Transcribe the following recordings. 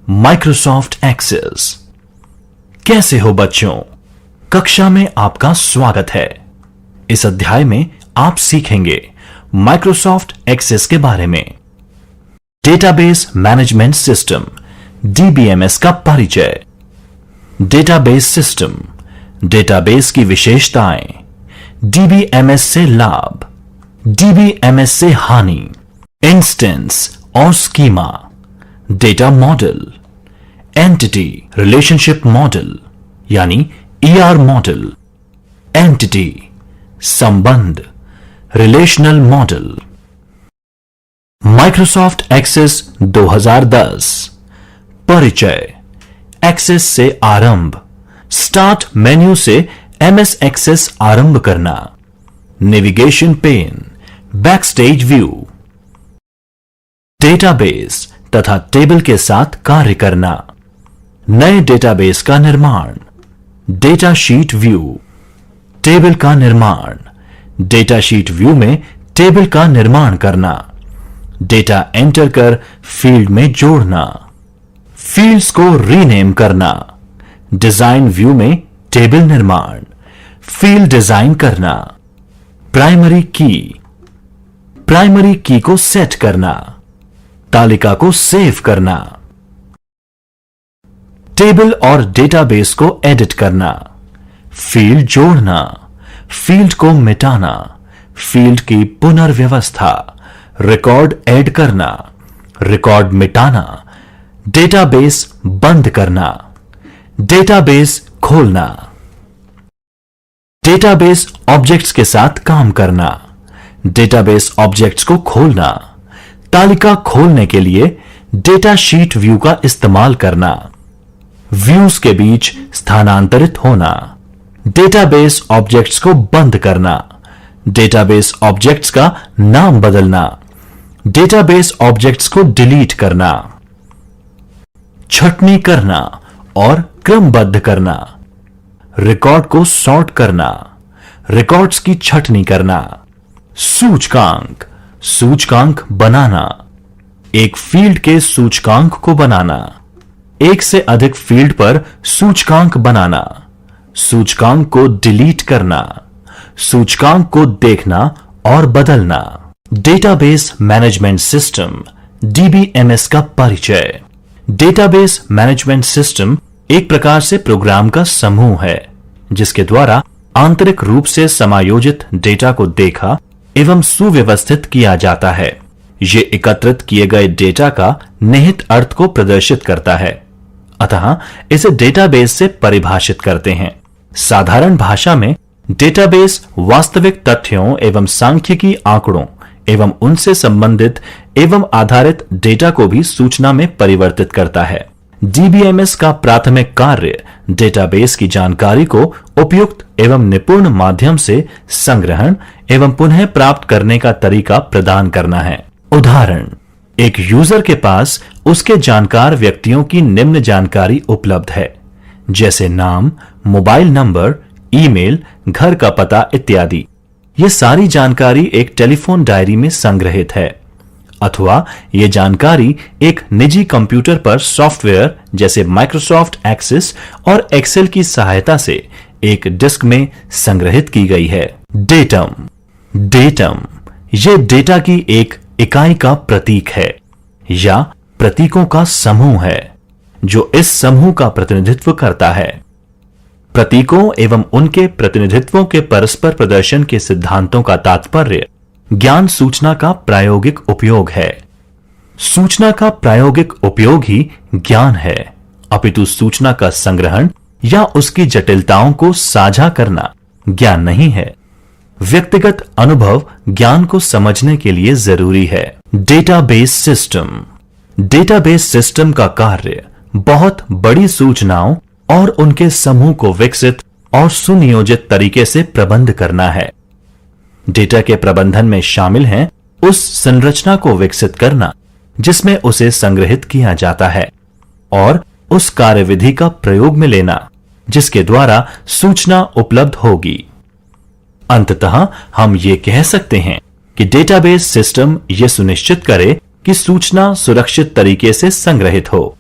Microsoft access. कैसे हो बच्चों? कक्षा में आपका स्वागत है। इस अध्याय में आप सीखेंगे माइक्रोसॉफ्ट एक्सेस के बारे में, डेटाबेस मैनेजमेंट सिस्टम डीबीएमएस का परिचय, डेटाबेस सिस्टम, डेटाबेस की विशेषताएं, डीबीएमएस से लाभ, डीबीएमएस से हानि, इंस्टेंस और schema, data model, entity relationship model यानी ईआर मॉडल, एंटिटी संबंध रिलेशनल मॉडल। Microsoft Access 2010। परिचय, एक्सेस से आरंभ, स्टार्ट मेन्यू से एमएस एक्सेस आरंभ करना, navigation pane, backstage view, database तथा टेबल के साथ कार्य करना, नए डेटाबेस का निर्माण, डेटा शीट व्यू, टेबल का निर्माण, डेटा शीट व्यू में टेबल का निर्माण करना, डेटा एंटर कर फील्ड में जोड़ना, फील्ड्स को रीनेम करना, डिजाइन व्यू में टेबल निर्माण, फील्ड डिजाइन करना, प्राइमरी की को सेट करना, तालिका को सेव करना, टेबल और डेटाबेस को एडिट करना, फील्ड जोड़ना, फील्ड को मिटाना, फील्ड की पुनर्व्यवस्था, रिकॉर्ड ऐड करना, रिकॉर्ड मिटाना, डेटाबेस बंद करना, डेटाबेस खोलना, डेटाबेस ऑब्जेक्ट्स के साथ काम करना, डेटाबेस ऑब्जेक्ट्स को खोलना, तालिका खोलने के लिए डेटा शीट व्यू का इस्तेमाल करना, व्यूज के बीच स्थानांतरित होना, डेटाबेस ऑब्जेक्ट्स को बंद करना, डेटाबेस ऑब्जेक्ट्स का नाम बदलना, डेटाबेस ऑब्जेक्ट्स को डिलीट करना, छंटनी करना और क्रमबद्ध करना, रिकॉर्ड को सॉर्ट करना, रिकॉर्ड्स की छंटनी करना, सूचकांक बनाना, एक फील्ड के सूचकांक को बनाना, एक से अधिक फील्ड पर सूचकांक बनाना, सूचकांक को डिलीट करना, सूचकांक को देखना और बदलना। डेटाबेस मैनेजमेंट सिस्टम डीबीएमएस का परिचय। डेटाबेस मैनेजमेंट सिस्टम एक प्रकार से प्रोग्राम का समूह है जिसके द्वारा आंतरिक रूप से समायोजित डेटा को देखा एवं सुव्यवस्थित किया जाता है। ये एकत्रित किए गए डेटा का निहित अर्थ को प्रदर्शित करता है, अतः इसे डेटाबेस से परिभाषित करते हैं। साधारण भाषा में डेटाबेस वास्तविक तथ्यों एवं सांख्यिकी आंकड़ों एवं उनसे संबंधित एवं आधारित डेटा को भी सूचना में परिवर्तित करता है। डीबीएमएस का प्राथमिक कार्य डेटाबेस की जानकारी को उपयुक्त एवं निपुण माध्यम से संग्रहण एवं पुनः प्राप्त करने का तरीका प्रदान करना है। उदाहरण, एक यूजर के पास उसके जानकार व्यक्तियों की निम्न जानकारी उपलब्ध है, जैसे नाम, मोबाइल नंबर, ईमेल, घर का पता इत्यादि। ये सारी जानकारी एक टेलीफोन डायरी में संग्रहित है, अथवा ये जानकारी एक निजी कंप्यूटर पर सॉफ्टवेयर जैसे माइक्रोसॉफ्ट एक्सेस और एक्सेल की सहायता से एक डिस्क में संग्रहित की गई है। डेटम ये डेटा की एक इकाई का प्रतीक है या प्रतीकों का समूह है जो इस समूह का प्रतिनिधित्व करता है। प्रतीकों एवं उनके प्रतिनिधित्वों के परस्पर प्रदर्शन के सिद्धांतों का तात्पर्य ज्ञान सूचना का प्रायोगिक उपयोग है। सूचना का प्रायोगिक उपयोग ही ज्ञान है, अपितु सूचना का संग्रहण या उसकी जटिलताओं को साझा करना ज्ञान नहीं है। व्यक्तिगत अनुभव ज्ञान को समझने के लिए जरूरी है। डेटाबेस सिस्टम का कार्य बहुत बड़ी सूचनाओं और उनके समूह को विकसित और सुनियोजित तरीके से प्रबंध करना है। डेटा के प्रबंधन में शामिल है उस संरचना को विकसित करना जिसमें उसे संग्रहित किया जाता है और उस कार्यविधि का प्रयोग में लेना जिसके द्वारा सूचना उपलब्ध होगी। अंततः हम ये कह सकते हैं कि डेटाबेस सिस्टम यह सुनिश्चित करे कि सूचना सुरक्षित तरीके से संग्रहित हो,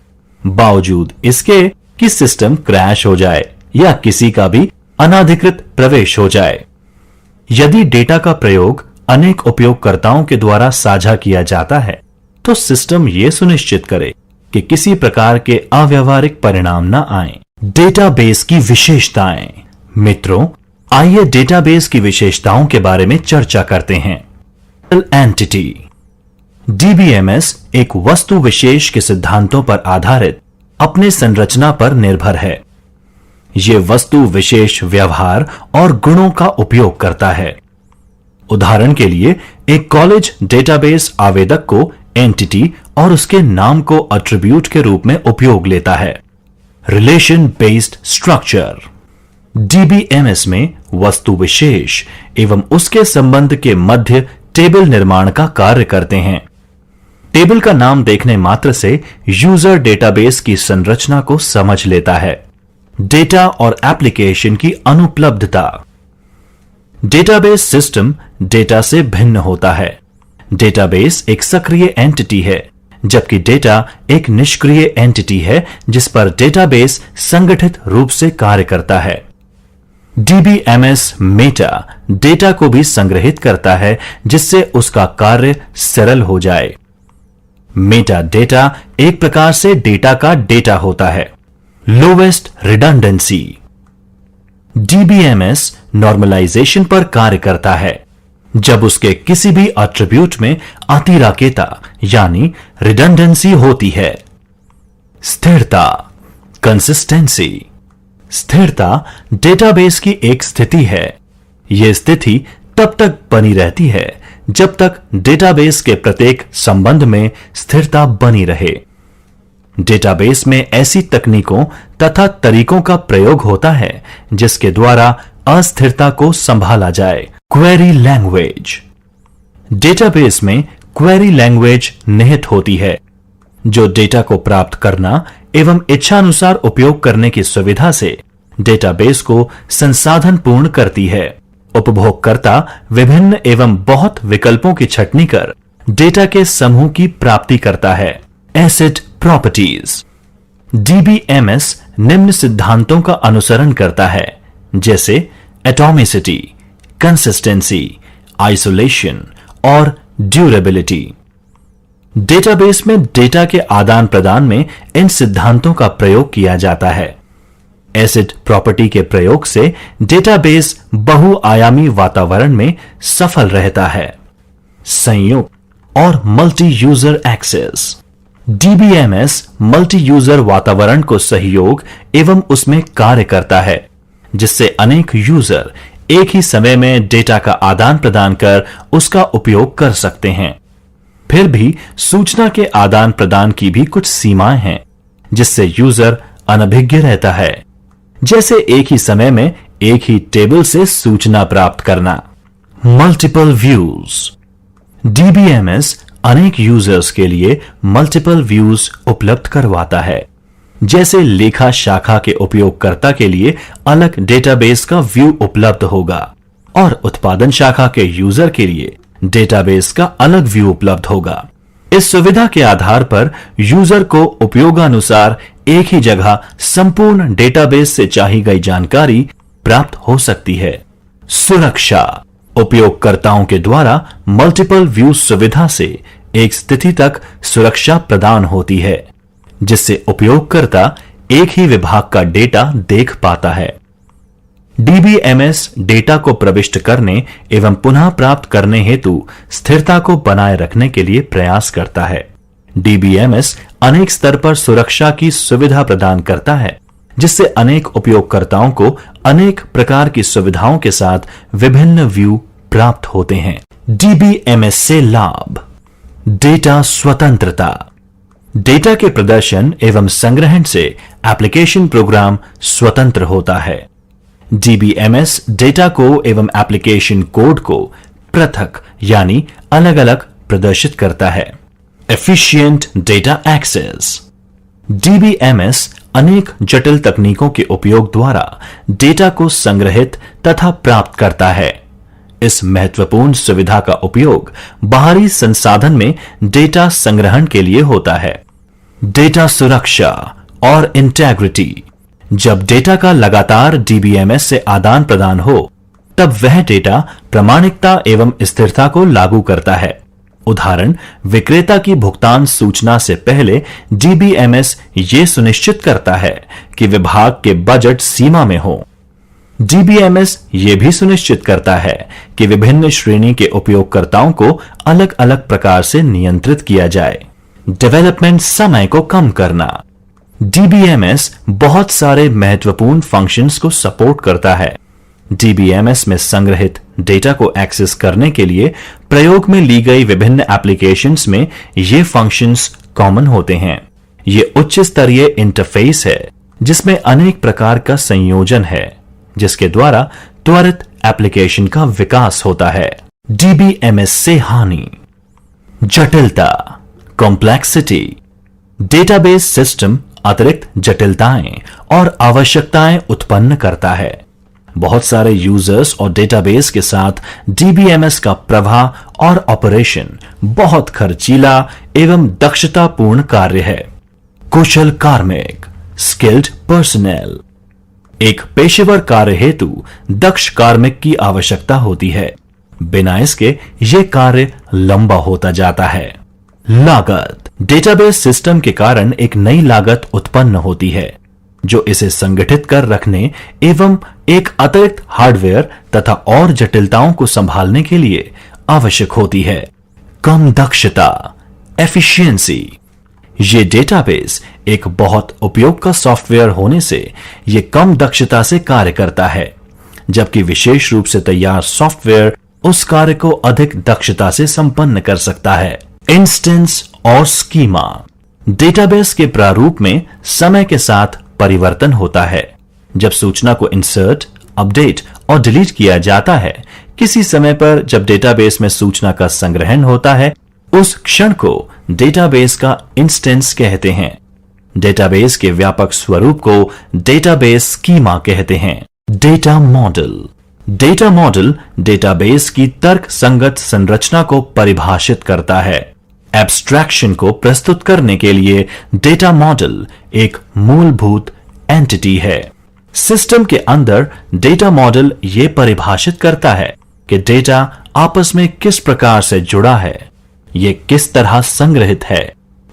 बावजूद इसके कि सिस्टम क्रैश हो जाए या किसी का भी अनाधिकृत प्रवेश हो जाए। यदि डेटा का प्रयोग अनेक उपयोगकर्ताओं के द्वारा साझा किया जाता है तो सिस्टम यह सुनिश्चित करे कि किसी प्रकार के अव्यावहारिक परिणाम न आए। डेटाबेस की विशेषताएं। मित्रों, आइए डेटाबेस की विशेषताओं के बारे में चर्चा करते हैं। एंटिटी। डीबीएमएस एक वस्तु विशेष के सिद्धांतों पर आधारित अपने संरचना पर निर्भर है। यह वस्तु विशेष व्यवहार और गुणों का उपयोग करता है। उदाहरण के लिए एक कॉलेज डेटाबेस आवेदक को एंटिटी और उसके नाम को एट्रीब्यूट के रूप में उपयोग लेता है। Relation based structure. डीबीएमएस में वस्तु विशेष एवं उसके संबंध के मध्य टेबल निर्माण का कार्य करते हैं। टेबल का नाम देखने मात्र से यूजर डेटाबेस की संरचना को समझ लेता है। डेटा और एप्लीकेशन की अनुपलब्धता। डेटाबेस सिस्टम डेटा से भिन्न होता है। डेटाबेस एक सक्रिय एंटिटी है, जबकि डेटा एक निष्क्रिय एंटिटी है जिस पर डेटाबेस संगठित रूप से कार्य करता है। डीबीएमएस मेटा डेटा को भी संग्रहित करता है जिससे उसका कार्य सरल हो जाए। मेटा डेटा एक प्रकार से डेटा का डेटा होता है। Lowest redundancy. डीबीएमएस नॉर्मलाइजेशन पर कार्य करता है। जब उसके किसी भी एट्रीब्यूट में अतिराकेता यानी रिडंडेंसी होती है। स्थिरता, कंसिस्टेंसी। स्थिरता डेटाबेस की एक स्थिति है। यह स्थिति तब तक बनी रहती है जब तक डेटाबेस के प्रत्येक संबंध में स्थिरता बनी रहे। डेटाबेस में ऐसी तकनीकों तथा तरीकों का प्रयोग होता है जिसके द्वारा अस्थिरता को संभाला जाए। Query language. डेटाबेस में क्वेरी लैंग्वेज निहित होती है जो डेटा को प्राप्त करना एवं इच्छानुसार उपयोग करने की सुविधा से डेटाबेस को संसाधन पूर्ण करती है। उपभोगकर्ता विभिन्न एवं बहुत विकल्पों की छंटनी कर डेटा के समूह की प्राप्ति करता है। Acid properties. डीबीएमएस निम्न सिद्धांतों का अनुसरण करता है जैसे एटॉमिसिटी, कंसिस्टेंसी, आइसोलेशन और ड्यूरेबिलिटी। डेटाबेस में डेटा के आदान प्रदान में इन सिद्धांतों का प्रयोग किया जाता है। एसिड प्रॉपर्टी के प्रयोग से डेटाबेस बहुआयामी वातावरण में सफल रहता है। संयुक्त और multi user access. DBMS multi user वातावरण को सहयोग एवं उसमें कार्य करता है जिससे अनेक यूजर एक ही समय में डेटा का आदान प्रदान कर उसका उपयोग कर सकते हैं। फिर भी सूचना के आदान प्रदान की भी कुछ सीमाएं हैं जिससे यूजर अनभिज्ञ रहता है, जैसे एक ही समय में एक ही टेबल से सूचना प्राप्त करना। Multiple views. डीबीएमएस अनेक यूजर्स के लिए मल्टीपल व्यूज उपलब्ध करवाता है, जैसे लेखा शाखा के उपयोगकर्ता के लिए अलग डेटाबेस का व्यू उपलब्ध होगा और उत्पादन शाखा के यूजर के लिए डेटाबेस का अलग व्यू उपलब्ध होगा। इस सुविधा के आधार पर यूजर को उपयोगानुसार एक ही जगह संपूर्ण डेटाबेस से चाही गई जानकारी प्राप्त हो सकती है। सुरक्षा। उपयोगकर्ताओं के द्वारा मल्टीपल व्यू सुविधा से एक स्थिति तक सुरक्षा प्रदान होती है जिससे उपयोगकर्ता एक ही विभाग का डेटा देख पाता है। डीबीएमएस डेटा को प्रविष्ट करने एवं पुनः प्राप्त करने हेतु स्थिरता को बनाए रखने के लिए प्रयास करता है। डीबीएमएस अनेक स्तर पर सुरक्षा की सुविधा प्रदान करता है जिससे अनेक उपयोगकर्ताओं को अनेक प्रकार की सुविधाओं के साथ विभिन्न व्यू प्राप्त होते हैं। डीबीएमएस से लाभ। डेटा स्वतंत्रता। डेटा के प्रदर्शन एवं संग्रहण से एप्लीकेशन प्रोग्राम स्वतंत्र होता है। डीबीएमएस डेटा को एवं एप्लीकेशन कोड को पृथक यानी अलग अलग प्रदर्शित करता है। Efficient data access. डीबीएमएस अनेक जटिल तकनीकों के उपयोग द्वारा डेटा को संग्रहित तथा प्राप्त करता है। इस महत्वपूर्ण सुविधा का उपयोग बाहरी संसाधन में डेटा संग्रहण के लिए होता है। डेटा सुरक्षा और इंटेग्रिटी। जब डेटा का लगातार डीबीएमएस से आदान प्रदान हो तब वह डेटा प्रामाणिकता एवं स्थिरता को लागू करता है। उदाहरण, विक्रेता की भुगतान सूचना से पहले डीबीएमएस ये सुनिश्चित करता है कि विभाग के बजट सीमा में हो। डीबीएमएस ये भी सुनिश्चित करता है कि विभिन्न श्रेणी के उपयोगकर्ताओं को अलग अलग प्रकार से नियंत्रित किया जाए। डेवलपमेंट समय को कम करना। डीबीएमएस बहुत सारे महत्वपूर्ण फंक्शंस को सपोर्ट करता है। डीबीएमएस में संग्रहित डेटा को एक्सेस करने के लिए प्रयोग में ली गई विभिन्न एप्लीकेशंस में ये फंक्शंस कॉमन होते हैं। ये उच्च स्तरीय इंटरफेस है जिसमें अनेक प्रकार का संयोजन है, जिसके द्वारा त्वरित एप्लीकेशन का विकास होता है। डीबीएमएस से हानि। जटिलता, कॉम्प्लेक्सिटी। डेटाबेस सिस्टम अतिरिक्त जटिलताएं और आवश्यकताएं उत्पन्न करता है। बहुत सारे यूजर्स और डेटाबेस के साथ डीबीएमएस का प्रवाह और ऑपरेशन बहुत खर्चीला एवं दक्षतापूर्ण कार्य है। कुशल कार्मिक, स्किल्ड पर्सनल। एक पेशेवर कार्य हेतु दक्ष कार्मिक की आवश्यकता होती है। बिना इसके यह कार्य लंबा होता जाता है। लागत। डेटाबेस सिस्टम के कारण एक नई लागत उत्पन्न होती है जो इसे संगठित कर रखने एवं एक अतिरिक्त हार्डवेयर तथा और जटिलताओं को संभालने के लिए आवश्यक होती है। कम दक्षता, एफिशिएंसी। ये डेटाबेस एक बहुत उपयोग का सॉफ्टवेयर होने से यह कम दक्षता से कार्य करता है, जबकि विशेष रूप से तैयार सॉफ्टवेयर उस कार्य को अधिक दक्षता से संपन्न कर सकता है। इंस्टेंस और स्कीमा। डेटाबेस के प्रारूप में समय के साथ परिवर्तन होता है। जब सूचना को इंसर्ट, अपडेट और डिलीट किया जाता है, किसी समय पर जब डेटाबेस में सूचना का संग्रहण होता है, उस क्षण को डेटाबेस का इंस्टेंस कहते हैं। डेटाबेस के व्यापक स्वरूप को डेटाबेस स्कीमा कहते हैं। Data model. Data model database की तर्क संगत संरचना को परिभाषित करता है। एब्स्ट्रैक्शन को प्रस्तुत करने के लिए डेटा मॉडल एक मूलभूत एंटिटी है। सिस्टम के अंदर डेटा मॉडल यह परिभाषित करता है कि डेटा आपस में किस प्रकार से जुड़ा है, यह किस तरह संग्रहित है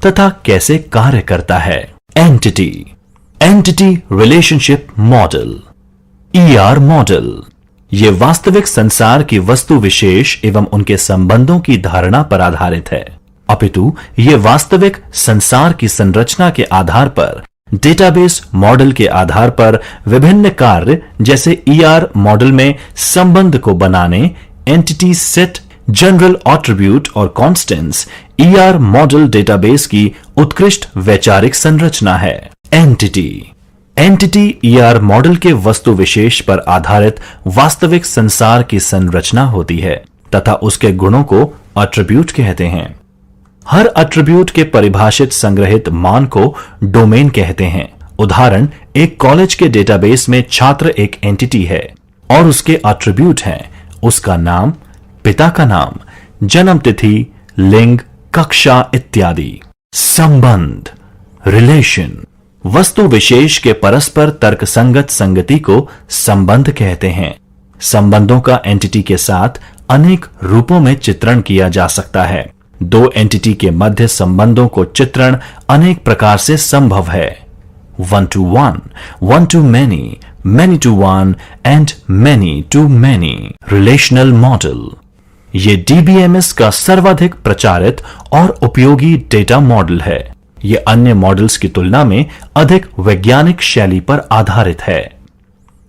तथा कैसे कार्य करता है। Entity. Entity relationship model, ER model. यह वास्तविक संसार की वस्तु विशेष एवं उनके संबंधों की धारणा पर आधारित है, अपितु यह वास्तविक संसार की संरचना के आधार पर डेटाबेस मॉडल के आधार पर विभिन्न कार्य जैसे ईआर मॉडल में संबंध को बनाने, एंटिटी सेट, जनरल एट्रीब्यूट और कॉन्स्टेंट्स ईआर मॉडल डेटाबेस की उत्कृष्ट वैचारिक संरचना है। एंटिटी। एंटिटी ईआर मॉडल के वस्तु विशेष पर आधारित वास्तविक संसार की संरचना होती है तथा उसके गुणों को एट्रीब्यूट कहते हैं। हर एट्रीब्यूट के परिभाषित संग्रहित मान को डोमेन कहते हैं। उदाहरण, एक कॉलेज के डेटाबेस में छात्र एक एंटिटी है और उसके एट्रीब्यूट हैं उसका नाम, पिता का नाम, जन्म तिथि, लिंग, कक्षा इत्यादि। संबंध, रिलेशन। वस्तु विशेष के परस्पर तर्कसंगत संगति को संबंध कहते हैं। संबंधों का एंटिटी के साथ अनेक रूपों में चित्रण किया जा सकता है। दो एंटिटी के मध्य संबंधों को चित्रण अनेक प्रकार से संभव है। One to one, one to many, many to one and many to many. Relational model. ये डीबीएमएस का सर्वाधिक प्रचारित और उपयोगी डेटा मॉडल है। यह अन्य मॉडल्स की तुलना में अधिक वैज्ञानिक शैली पर आधारित है।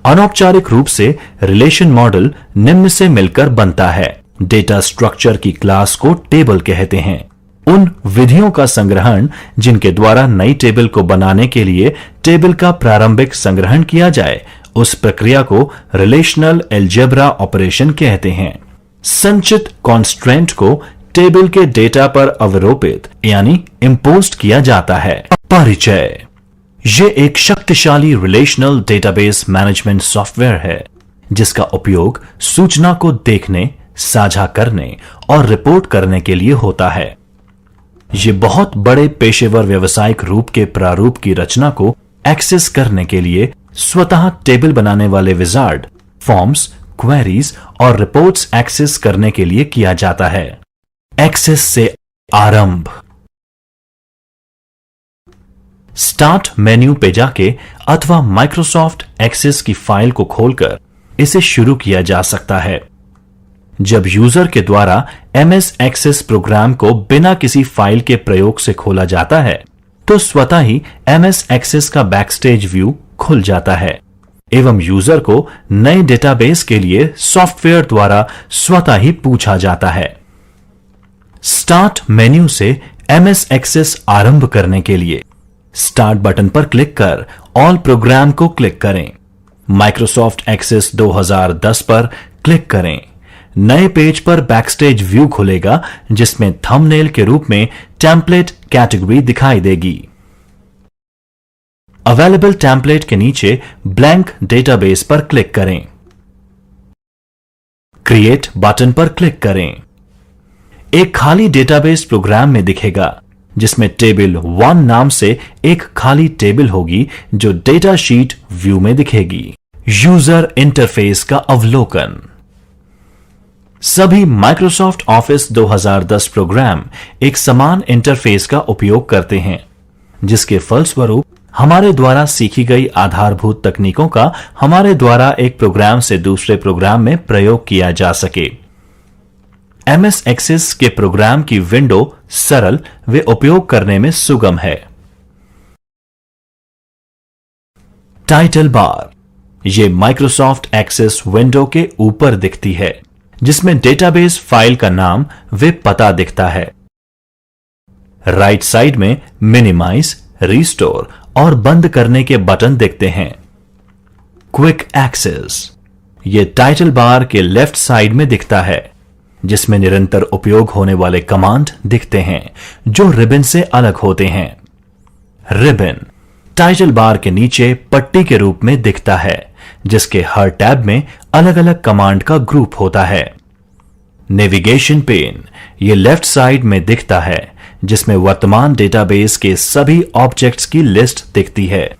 अनौपचारिक रूप से रिलेशन मॉडल निम्न से मिलकर बनता है। डेटा स्ट्रक्चर की क्लास को टेबल कहते हैं। उन विधियों का संग्रहण जिनके द्वारा नई टेबल को बनाने के लिए टेबल का प्रारंभिक संग्रहण किया जाए, उस प्रक्रिया को रिलेशनल अलजेब्रा ऑपरेशन कहते हैं। संचित कॉन्स्ट्रेंट को टेबल के डेटा पर अवरोपित यानी इंपोज्ड किया जाता है। परिचय। यह एक शक्तिशाली रिलेशनल डेटाबेस मैनेजमेंट सॉफ्टवेयर है जिसका उपयोग सूचना को देखने, साझा करने और रिपोर्ट करने के लिए होता है। ये बहुत बड़े पेशेवर व्यवसायिक रूप के प्रारूप की रचना को एक्सेस करने के लिए स्वतः टेबल बनाने वाले विजार्ड फॉर्म्स, क्वेरीज और रिपोर्ट्स एक्सेस करने के लिए किया जाता है। एक्सेस से आरंभ। स्टार्ट मेन्यू पे जाके अथवा माइक्रोसॉफ्ट एक्सेस की फाइल को खोलकर इसे शुरू किया जा सकता है। जब यूजर के द्वारा MS एक्सेस प्रोग्राम को बिना किसी फाइल के प्रयोग से खोला जाता है तो स्वतः ही MS एक्सेस का बैकस्टेज व्यू खुल जाता है एवं यूजर को नए डेटाबेस के लिए सॉफ्टवेयर द्वारा स्वतः ही पूछा जाता है। स्टार्ट मेन्यू से MS एक्सेस आरंभ करने के लिए स्टार्ट बटन पर क्लिक कर ऑल प्रोग्राम को क्लिक करें। माइक्रोसॉफ्ट एक्सेस 2010 पर क्लिक करें। नए पेज पर बैकस्टेज व्यू खुलेगा जिसमें थंबनेल के रूप में टेम्पलेट कैटेगरी दिखाई देगी। अवेलेबल टेम्पलेट के नीचे ब्लैंक डेटाबेस पर क्लिक करें। क्रिएट बटन पर क्लिक करें। एक खाली डेटाबेस प्रोग्राम में दिखेगा जिसमें टेबल 1 नाम से एक खाली टेबल होगी जो डेटा शीट व्यू में दिखेगी। यूजर इंटरफेस का अवलोकन। सभी माइक्रोसॉफ्ट ऑफिस 2010 प्रोग्राम एक समान इंटरफेस का उपयोग करते हैं जिसके फलस्वरूप हमारे द्वारा सीखी गई आधारभूत तकनीकों का हमारे द्वारा एक प्रोग्राम से दूसरे प्रोग्राम में प्रयोग किया जा सके। MS एक्सेस के प्रोग्राम की विंडो सरल व उपयोग करने में सुगम है। Title bar. यह माइक्रोसॉफ्ट एक्सेस विंडो के ऊपर दिखती है जिसमें डेटाबेस फाइल का नाम व पता दिखता है। राइट साइड में मिनिमाइज, रिस्टोर और बंद करने के बटन दिखते हैं। Quick access. यह टाइटल बार के लेफ्ट साइड में दिखता है जिसमें निरंतर उपयोग होने वाले कमांड दिखते हैं जो रिबन से अलग होते हैं। रिबन टाइटल बार के नीचे पट्टी के रूप में दिखता है जिसके हर टैब में अलग अलग कमांड का ग्रुप होता है। नेविगेशन पेन ये लेफ्ट साइड में दिखता है जिसमें वर्तमान डेटाबेस के सभी ऑब्जेक्ट्स की लिस्ट दिखती है।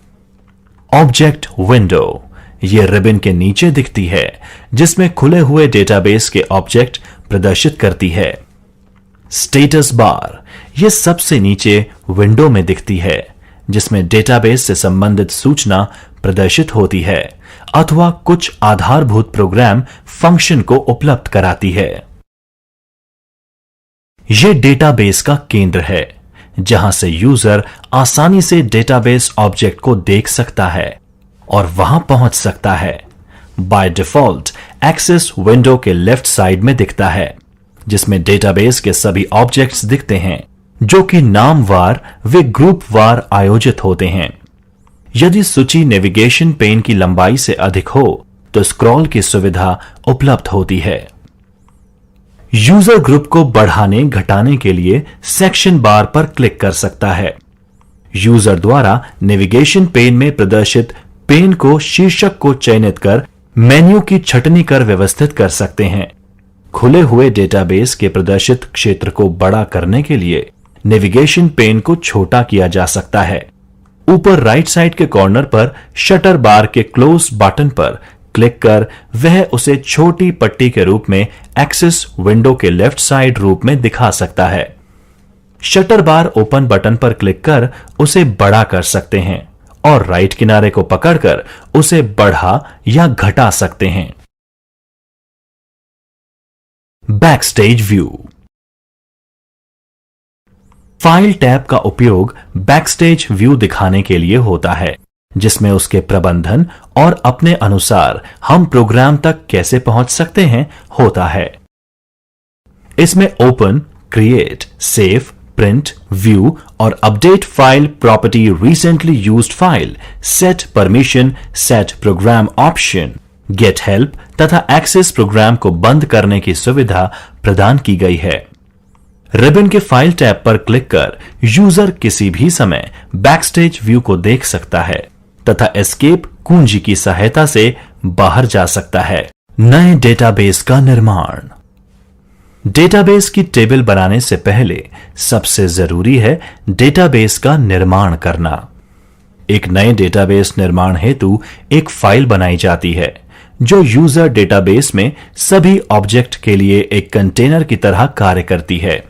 ऑब्जेक्ट विंडो ये रिबन के नीचे दिखती है जिसमें खुले हुए डेटाबेस के ऑब्जेक्ट प्रदर्शित करती है। स्टेटस बार ये सबसे नीचे विंडो में दिखती है जिसमें डेटाबेस से संबंधित सूचना प्रदर्शित होती है अथवा कुछ आधारभूत प्रोग्राम फंक्शन को उपलब्ध कराती है। यह डेटाबेस का केंद्र है जहां से यूजर आसानी से डेटाबेस ऑब्जेक्ट को देख सकता है और वहां पहुंच सकता है। बाय डिफॉल्ट एक्सेस विंडो के लेफ्ट साइड में दिखता है जिसमें डेटाबेस के सभी ऑब्जेक्ट्स दिखते हैं जो कि नामवार व ग्रुप वार आयोजित होते हैं। यदि सूची नेविगेशन पेन की लंबाई से अधिक हो तो स्क्रॉल की सुविधा उपलब्ध होती है। यूजर ग्रुप को बढ़ाने घटाने के लिए सेक्शन बार पर क्लिक कर सकता है। यूजर द्वारा नेविगेशन पेन में प्रदर्शित पेन को शीर्षक को चयनित कर मेन्यू की छटनी कर व्यवस्थित कर सकते हैं। खुले हुए डेटाबेस के प्रदर्शित क्षेत्र को बड़ा करने के लिए नेविगेशन पेन को छोटा किया जा सकता है। ऊपर राइट साइड के कॉर्नर पर शटर बार के क्लोज बटन पर क्लिक कर वह उसे छोटी पट्टी के रूप में एक्सेस विंडो के लेफ्ट साइड रूप में दिखा सकता है। शटर बार ओपन बटन पर क्लिक कर उसे बड़ा कर सकते हैं और राइट किनारे को पकड़कर उसे बढ़ा या घटा सकते हैं। Backstage view. फाइल टैब का उपयोग बैकस्टेज व्यू दिखाने के लिए होता है जिसमें उसके प्रबंधन और अपने अनुसार हम प्रोग्राम तक कैसे पहुंच सकते हैं होता है। इसमें open, create, save, print, view और update file property, recently used file, set permission, set program option, get help तथा एक्सेस प्रोग्राम को बंद करने की सुविधा प्रदान की गई है। रिबन के फाइल टैब पर क्लिक कर यूजर किसी भी समय बैकस्टेज व्यू को देख सकता है तथा एस्केप कुंजी की सहायता से बाहर जा सकता है। नए डेटाबेस का निर्माण। डेटाबेस की टेबल बनाने से पहले सबसे जरूरी है डेटाबेस का निर्माण करना। एक नए डेटाबेस निर्माण हेतु एक फाइल बनाई जाती है जो यूजर डेटाबेस में सभी ऑब्जेक्ट के लिए एक कंटेनर की तरह कार्य करती है।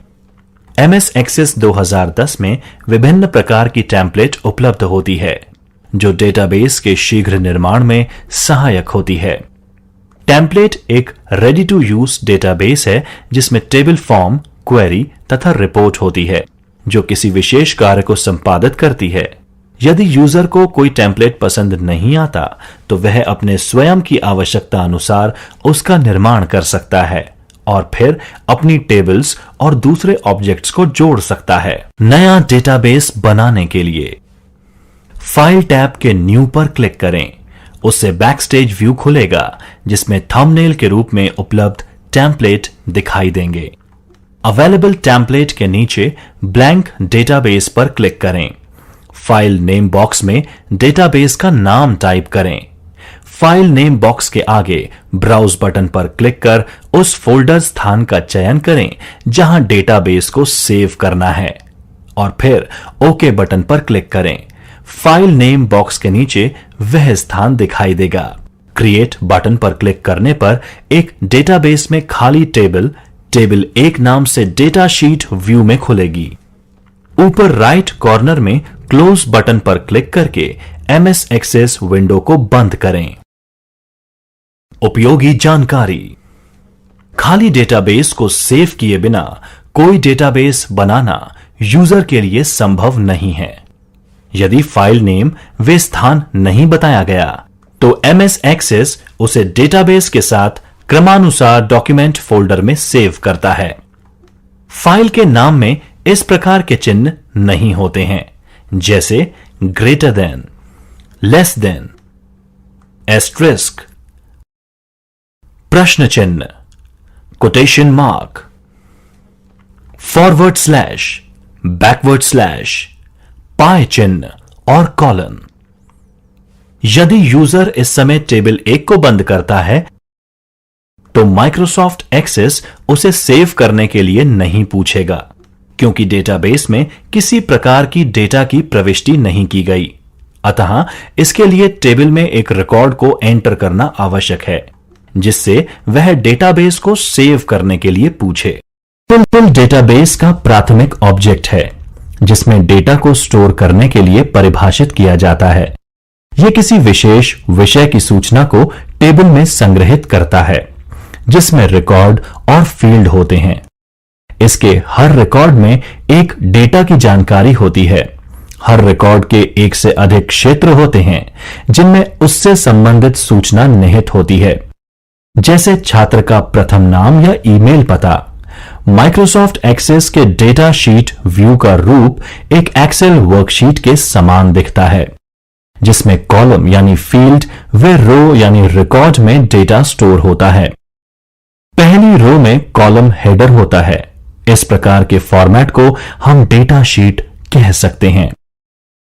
MS Access 2010 में विभिन्न प्रकार की टेम्पलेट उपलब्ध होती है जो डेटाबेस के शीघ्र निर्माण में सहायक होती है। टेम्पलेट एक रेडी टू यूज डेटाबेस है जिसमें टेबल फॉर्म, क्वेरी तथा रिपोर्ट होती है जो किसी विशेष कार्य को संपादित करती है। यदि यूजर को कोई टेम्पलेट पसंद नहीं आता तो वह अपने स्वयं की आवश्यकता अनुसार उसका निर्माण कर सकता है और फिर अपनी टेबल्स और दूसरे ऑब्जेक्ट्स को जोड़ सकता है। नया डेटाबेस बनाने के लिए फाइल टैब के न्यू पर क्लिक करें। उससे बैकस्टेज व्यू खुलेगा जिसमें थंबनेल के रूप में उपलब्ध टेम्पलेट दिखाई देंगे। अवेलेबल टेम्पलेट के नीचे ब्लैंक डेटाबेस पर क्लिक करें। फाइल नेम बॉक्स में डेटाबेस का नाम टाइप करें। फाइल नेम बॉक्स के आगे ब्राउज बटन पर क्लिक कर उस फोल्डर स्थान का चयन करें जहां डेटाबेस को सेव करना है और फिर ओके बटन पर क्लिक करें। फाइल नेम बॉक्स के नीचे वह स्थान दिखाई देगा। क्रिएट बटन पर क्लिक करने पर एक डेटाबेस में खाली टेबल 1 नाम से डेटा शीट व्यू में खुलेगी। ऊपर राइट कॉर्नर में क्लोज बटन पर क्लिक करके MS Access विंडो को बंद करें। उपयोगी जानकारी। खाली डेटाबेस को सेव किए बिना कोई डेटाबेस बनाना यूजर के लिए संभव नहीं है। यदि फाइल नेम वे स्थान नहीं बताया गया तो MS Access उसे डेटाबेस के साथ क्रमानुसार डॉक्यूमेंट फोल्डर में सेव करता है। फाइल के नाम में इस प्रकार के चिन्ह नहीं होते हैं जैसे greater than, less than, asterisk, प्रश्न चिन्ह, quotation mark, forward slash, backward slash, pipe चिन्ह और कॉलन। यदि यूजर इस समय टेबल 1 को बंद करता है तो माइक्रोसॉफ्ट एक्सेस उसे सेव करने के लिए नहीं पूछेगा क्योंकि डेटाबेस में किसी प्रकार की डेटा की प्रविष्टि नहीं की गई। अतः इसके लिए टेबल में एक रिकॉर्ड को एंटर करना आवश्यक है जिससे वह डेटाबेस को सेव करने के लिए पूछे। टेबल डेटाबेस का प्राथमिक ऑब्जेक्ट है जिसमें डेटा को स्टोर करने के लिए परिभाषित किया जाता है। यह किसी विशेष विषय की सूचना को टेबल में संग्रहित करता है जिसमें रिकॉर्ड और फील्ड होते हैं। इसके हर रिकॉर्ड में एक डेटा की जानकारी होती है। हर रिकॉर्ड के एक से अधिक क्षेत्र होते हैं जिनमें उससे संबंधित सूचना निहित होती है जैसे छात्र का प्रथम नाम या ईमेल पता। माइक्रोसॉफ्ट एक्सेस के डेटा शीट व्यू का रूप एक एक्सेल वर्कशीट के समान दिखता है जिसमें कॉलम यानी फील्ड व रो यानी रिकॉर्ड में डेटा स्टोर होता है। पहली रो में कॉलम हेडर होता है। इस प्रकार के फॉर्मेट को हम डेटा शीट कह सकते हैं।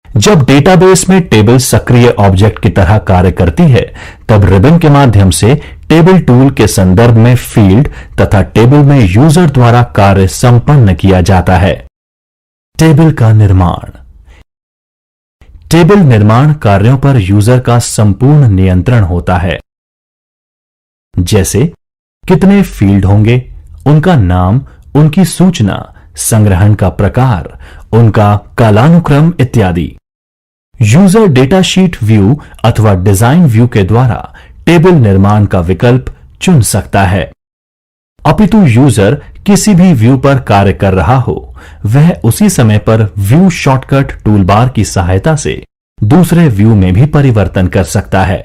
जब डेटाबेस में टेबल सक्रिय ऑब्जेक्ट की तरह कार्य करती है तब रिबन के माध्यम से टेबल टूल के संदर्भ में फील्ड तथा टेबल में यूजर द्वारा कार्य संपन्न किया जाता है। टेबल का निर्माण। टेबल निर्माण कार्यों पर यूजर का संपूर्ण नियंत्रण होता है जैसे कितने फील्ड होंगे, उनका नाम, उनकी सूचना, संग्रहण का प्रकार, उनका कालानुक्रम इत्यादि। यूजर डेटा शीट व्यू अथवा डिजाइन व्यू के द्वारा टेबल निर्माण का विकल्प चुन सकता है। अपितु यूजर किसी भी व्यू पर कार्य कर रहा हो वह उसी समय पर व्यू शॉर्टकट टूलबार की सहायता से दूसरे व्यू में भी परिवर्तन कर सकता है।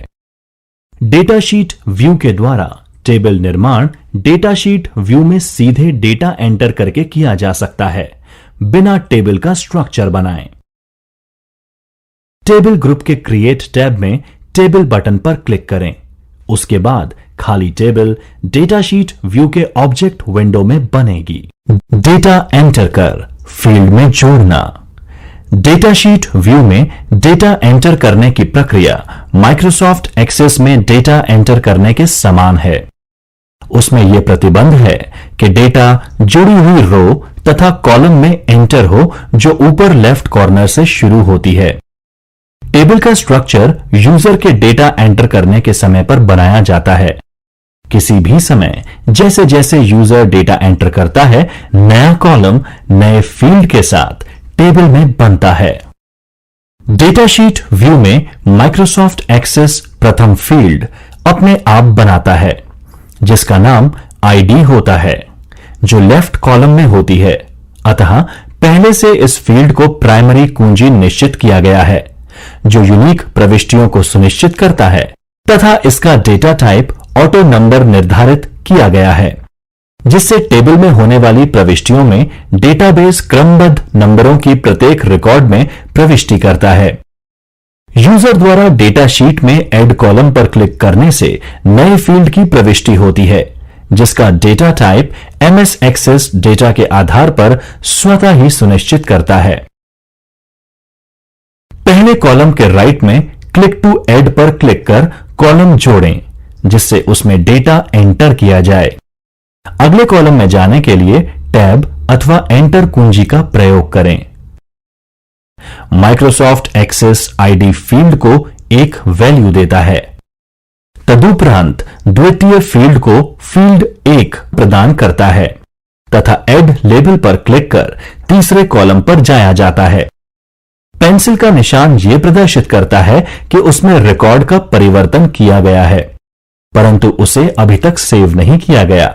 डेटा शीट व्यू के द्वारा टेबल निर्माण डेटा शीट व्यू में सीधे डेटा एंटर करके किया जा सकता है बिना टेबल का स्ट्रक्चर बनाए। टेबल ग्रुप के क्रिएट टैब में टेबल बटन पर क्लिक करें। उसके बाद खाली टेबल डेटा शीट व्यू के ऑब्जेक्ट विंडो में बनेगी। डेटा एंटर कर फील्ड में जोड़ना। डेटा शीट व्यू में डेटा एंटर करने की प्रक्रिया माइक्रोसॉफ्ट एक्सेस में डेटा एंटर करने के समान है। उसमें यह प्रतिबंध है कि डेटा जुड़ी हुई रो तथा कॉलम में एंटर हो जो ऊपर लेफ्ट कॉर्नर से शुरू होती है। टेबल का स्ट्रक्चर यूजर के डेटा एंटर करने के समय पर बनाया जाता है। किसी भी समय जैसे जैसे यूजर डेटा एंटर करता है, नया कॉलम नए फील्ड के साथ टेबल में बनता है। डेटा शीट व्यू में माइक्रोसॉफ्ट एक्सेस प्रथम फील्ड अपने आप बनाता है, जिसका नाम आईडी होता है, जो लेफ्ट कॉलम में होती है। अतः पहले से इस फील्ड को प्राइमरी कुंजी निश्चित किया गया है, जो यूनिक प्रविष्टियों को सुनिश्चित करता है, तथा इसका डेटा टाइप ऑटो नंबर निर्धारित किया गया है, जिससे टेबल में होने वाली प्रविष्टियों में डेटाबेस क्रमबद्ध नंबरों की प्रत्येक रिकॉर्ड में प्रविष्टि करता है। यूजर द्वारा डेटा शीट में ऐड कॉलम पर क्लिक करने से नए फील्ड की प्रविष्टि होती है, जिसका data type MS Access data के आधार पर स्वतः ही सुनिश्चित करता है। पहले कॉलम के राइट में क्लिक टू ऐड पर क्लिक कर कॉलम जोड़ें, जिससे उसमें डेटा एंटर किया जाए। अगले कॉलम में जाने के लिए टैब अथवा एंटर कुंजी का प्रयोग करें। माइक्रोसॉफ्ट एक्सेस आईडी फील्ड को एक वैल्यू देता है। तदुपरांत द्वितीय फील्ड को फील्ड 1 प्रदान करता है तथा ऐड लेबल पर क्लिक कर तीसरे कॉलम पर जाया जाता है। पेंसिल का निशान यह प्रदर्शित करता है कि उसमें रिकॉर्ड का परिवर्तन किया गया है, परंतु उसे अभी तक सेव नहीं किया गया,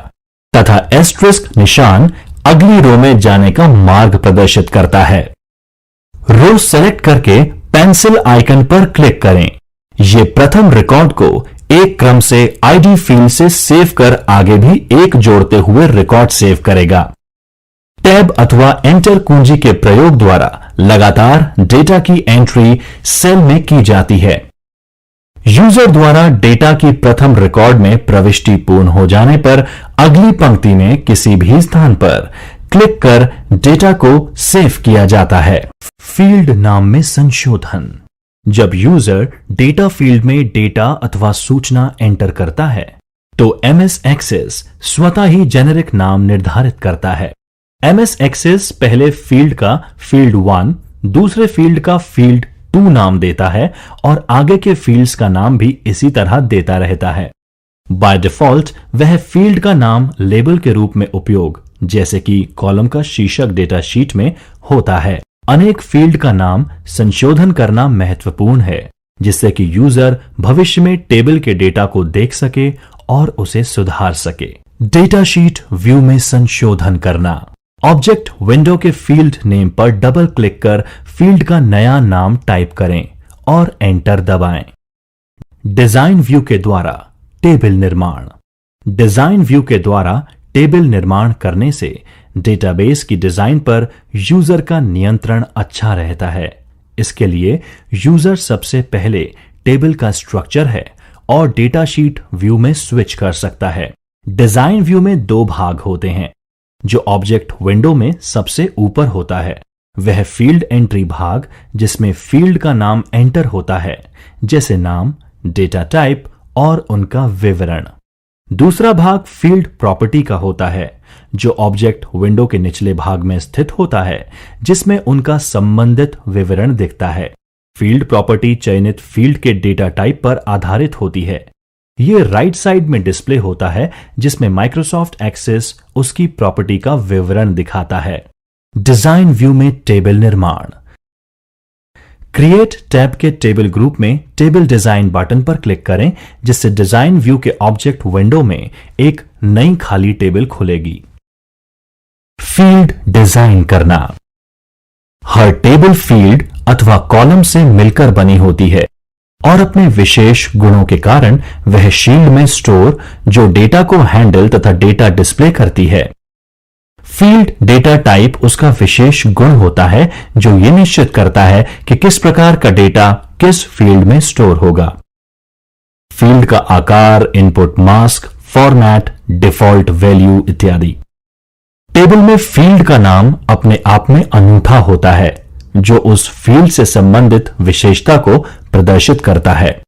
तथा एस्ट्रिस्क निशान अगली रो में जाने का मार्ग प्रदर्शित करता है। रो सेलेक्ट करके पेंसिल आइकन पर क्लिक करें। यह प्रथम रिकॉर्ड को एक क्रम से आईडी फील्ड से सेव कर आगे भी एक जोड़ते हुए रिकॉर्ड सेव करेगा। टैब अथवा एंटर कुंजी के प्रयोग द्वारा लगातार डेटा की एंट्री सेल में की जाती है। यूजर द्वारा डेटा की प्रथम रिकॉर्ड में प्रविष्टि पूर्ण हो जाने पर अगली पंक्ति में किसी भी स्थान पर क्लिक कर डेटा को सेव किया जाता है। फील्ड नाम में संशोधन। जब यूजर डेटा फील्ड में डेटा अथवा सूचना एंटर करता है, तो एमएस एक्सेस स्वतः ही जेनेरिक नाम निर्धारित करता है। एमएस एक्सेस पहले फील्ड का फील्ड 1, दूसरे फील्ड का फील्ड 2 नाम देता है और आगे के फील्ड्स का नाम भी इसी तरह देता रहता है। बाय डिफॉल्ट वह फील्ड का नाम लेबल के रूप में उपयोग, जैसे कि कॉलम का शीर्षक डेटा शीट में होता है। अनेक फील्ड का नाम संशोधन करना महत्वपूर्ण है, जिससे कि यूजर भविष्य में टेबल के डेटा को देख सके और उसे सुधार सके। डेटा शीट व्यू में संशोधन करना। ऑब्जेक्ट विंडो के फील्ड नेम पर डबल क्लिक कर फील्ड का नया नाम टाइप करें और एंटर दबाएं। डिजाइन व्यू के द्वारा टेबल निर्माण। डिजाइन व्यू के द्वारा टेबल निर्माण करने से डेटाबेस की डिजाइन पर यूजर का नियंत्रण अच्छा रहता है। इसके लिए यूजर सबसे पहले टेबल का स्ट्रक्चर है और डेटा शीट व्यू में स्विच कर सकता है। डिजाइन व्यू में 2 भाग होते हैं। जो ऑब्जेक्ट विंडो में सबसे ऊपर होता है वह फील्ड एंट्री भाग, जिसमें फील्ड का नाम एंटर होता है, जैसे नाम, डेटा टाइप और उनका विवरण। दूसरा भाग फील्ड प्रॉपर्टी का होता है, जो ऑब्जेक्ट विंडो के निचले भाग में स्थित होता है, जिसमें उनका संबंधित विवरण दिखता है। फील्ड प्रॉपर्टी चयनित फील्ड के डेटा टाइप पर आधारित होती है। यह राइट साइड में डिस्प्ले होता है, जिसमें माइक्रोसॉफ्ट एक्सेस उसकी प्रॉपर्टी का विवरण दिखाता है। डिजाइन व्यू में टेबल निर्माण। क्रिएट टैब के टेबल ग्रुप में टेबल डिजाइन बटन पर क्लिक करें, जिससे डिजाइन व्यू के ऑब्जेक्ट विंडो में एक नई खाली टेबल खुलेगी। फील्ड डिजाइन करना। हर टेबल फील्ड अथवा कॉलम से मिलकर बनी होती है और अपने विशेष गुणों के कारण वह शील्ड में स्टोर जो डेटा को हैंडल तथा डेटा डिस्प्ले करती है। फील्ड डेटा टाइप उसका विशेष गुण होता है, जो यह निश्चित करता है कि किस प्रकार का डेटा किस फील्ड में स्टोर होगा। फील्ड का आकार, input mask, format, default value इत्यादि। टेबल में फील्ड का नाम अपने आप में अनूठा होता है, जो उस फील्ड से संबंधित विशेषता को प्रदर्शित करता है।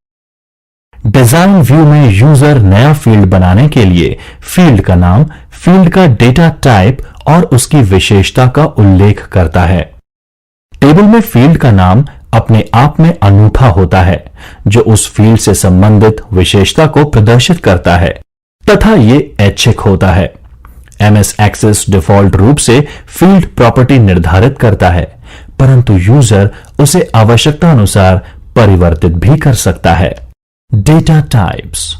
डिजाइन व्यू में यूजर नया फील्ड बनाने के लिए फील्ड का नाम, फील्ड का डेटा टाइप और उसकी विशेषता का उल्लेख करता है। टेबल में फील्ड का नाम अपने आप में अनूठा होता है, जो उस फील्ड से संबंधित विशेषता को प्रदर्शित करता है तथा ये ऐच्छिक होता है। MS एक्सेस डिफॉल्ट रूप से फील्ड प्रॉपर्टी निर्धारित करता है, परंतु यूजर उसे आवश्यकता अनुसार परिवर्तित भी कर सकता है। Data types.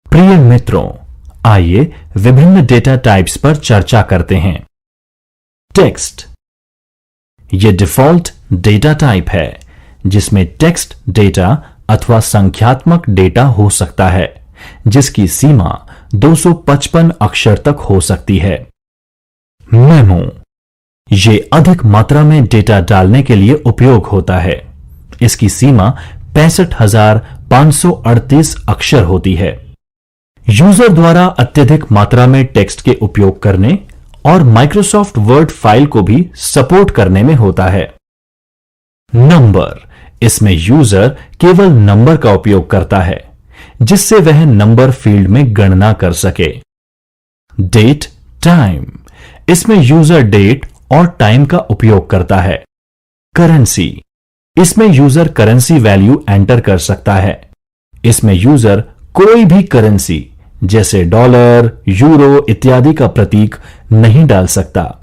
प्रिय मित्रों, आइए विभिन्न डेटा टाइप्स पर चर्चा करते हैं। टेक्स्ट, यह डिफॉल्ट डेटा टाइप है जिसमें टेक्स्ट डेटा अथवा संख्यात्मक डेटा हो सकता है, जिसकी सीमा 255 अक्षर तक हो सकती है। मेमो, यह अधिक मात्रा में डेटा डालने के लिए उपयोग होता है। इसकी सीमा 65,538 अक्षर होती है। यूजर द्वारा अत्यधिक मात्रा में टेक्स्ट के उपयोग करने और माइक्रोसॉफ्ट वर्ड फाइल को भी सपोर्ट करने में होता है। नंबर, इसमें यूजर केवल नंबर का उपयोग करता है जिससे वह नंबर फील्ड में गणना कर सके। डेट टाइम, इसमें यूजर डेट और टाइम का उपयोग करता है। करेंसी, इसमें यूजर करेंसी वैल्यू एंटर कर सकता है। इसमें यूजर कोई भी करेंसी जैसे डॉलर, यूरो इत्यादि का प्रतीक नहीं डाल सकता।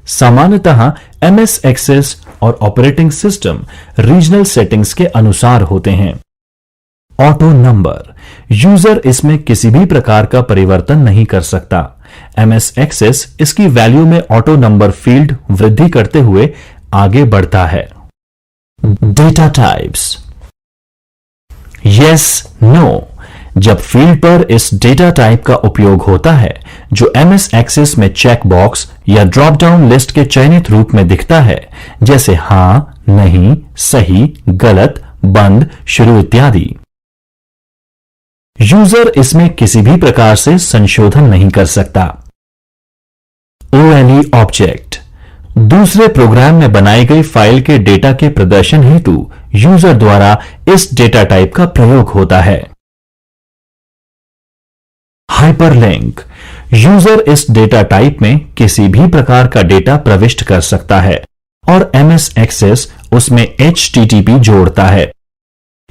सामान्यतः MS एक्सेस और ऑपरेटिंग सिस्टम रीजनल सेटिंग्स के अनुसार होते हैं। ऑटो नंबर, यूजर इसमें किसी भी प्रकार का परिवर्तन नहीं कर सकता। MS एक्सेस इसकी वैल्यू में ऑटो नंबर फील्ड वृद्धि करते हुए आगे बढ़ता है। Data types. यस, नो, जब फील्ड पर इस डेटा टाइप का उपयोग होता है जो MS एक्सेस में चेक बॉक्स या ड्रॉप डाउन लिस्ट के चयनित रूप में दिखता है, जैसे हां, नहीं, सही, गलत, बंद, शुरू इत्यादि। यूजर इसमें किसी भी प्रकार से संशोधन नहीं कर सकता। OLE ऑब्जेक्ट, दूसरे प्रोग्राम में बनाई गई फाइल के डेटा के प्रदर्शन हेतु यूजर द्वारा इस डेटा टाइप का प्रयोग होता है। हाइपरलिंक, यूजर इस डेटा टाइप में किसी भी प्रकार का डेटा प्रविष्ट कर सकता है और MS एक्सेस उसमें HTTP जोड़ता है।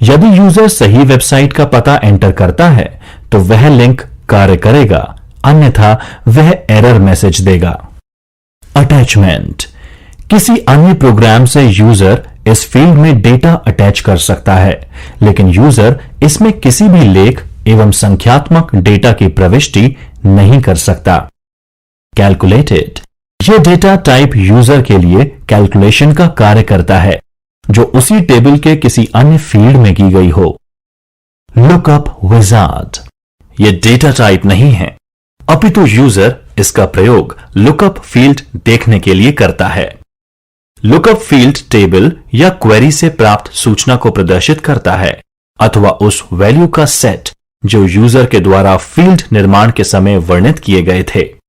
यदि यूजर सही वेबसाइट का पता एंटर करता है तो वह लिंक कार्य करेगा, अन्यथा वह एरर मैसेज देगा। अटैचमेंट, किसी अन्य प्रोग्राम से यूजर इस फील्ड में डेटा अटैच कर सकता है, लेकिन यूजर इसमें किसी भी लेख एवं संख्यात्मक डेटा की प्रविष्टि नहीं कर सकता। कैलकुलेटेड, यह डेटा टाइप यूजर के लिए कैलकुलेशन का कार्य करता है जो उसी टेबल के किसी अन्य फील्ड में की गई हो। लुकअप विजार्ड, यह डेटा टाइप नहीं है, अपितु यूजर इसका प्रयोग लुकअप फील्ड देखने के लिए करता है। लुकअप फील्ड टेबल या क्वेरी से प्राप्त सूचना को प्रदर्शित करता है अथवा उस वैल्यू का सेट जो यूजर के द्वारा फील्ड निर्माण के समय वर्णित किए गए थे।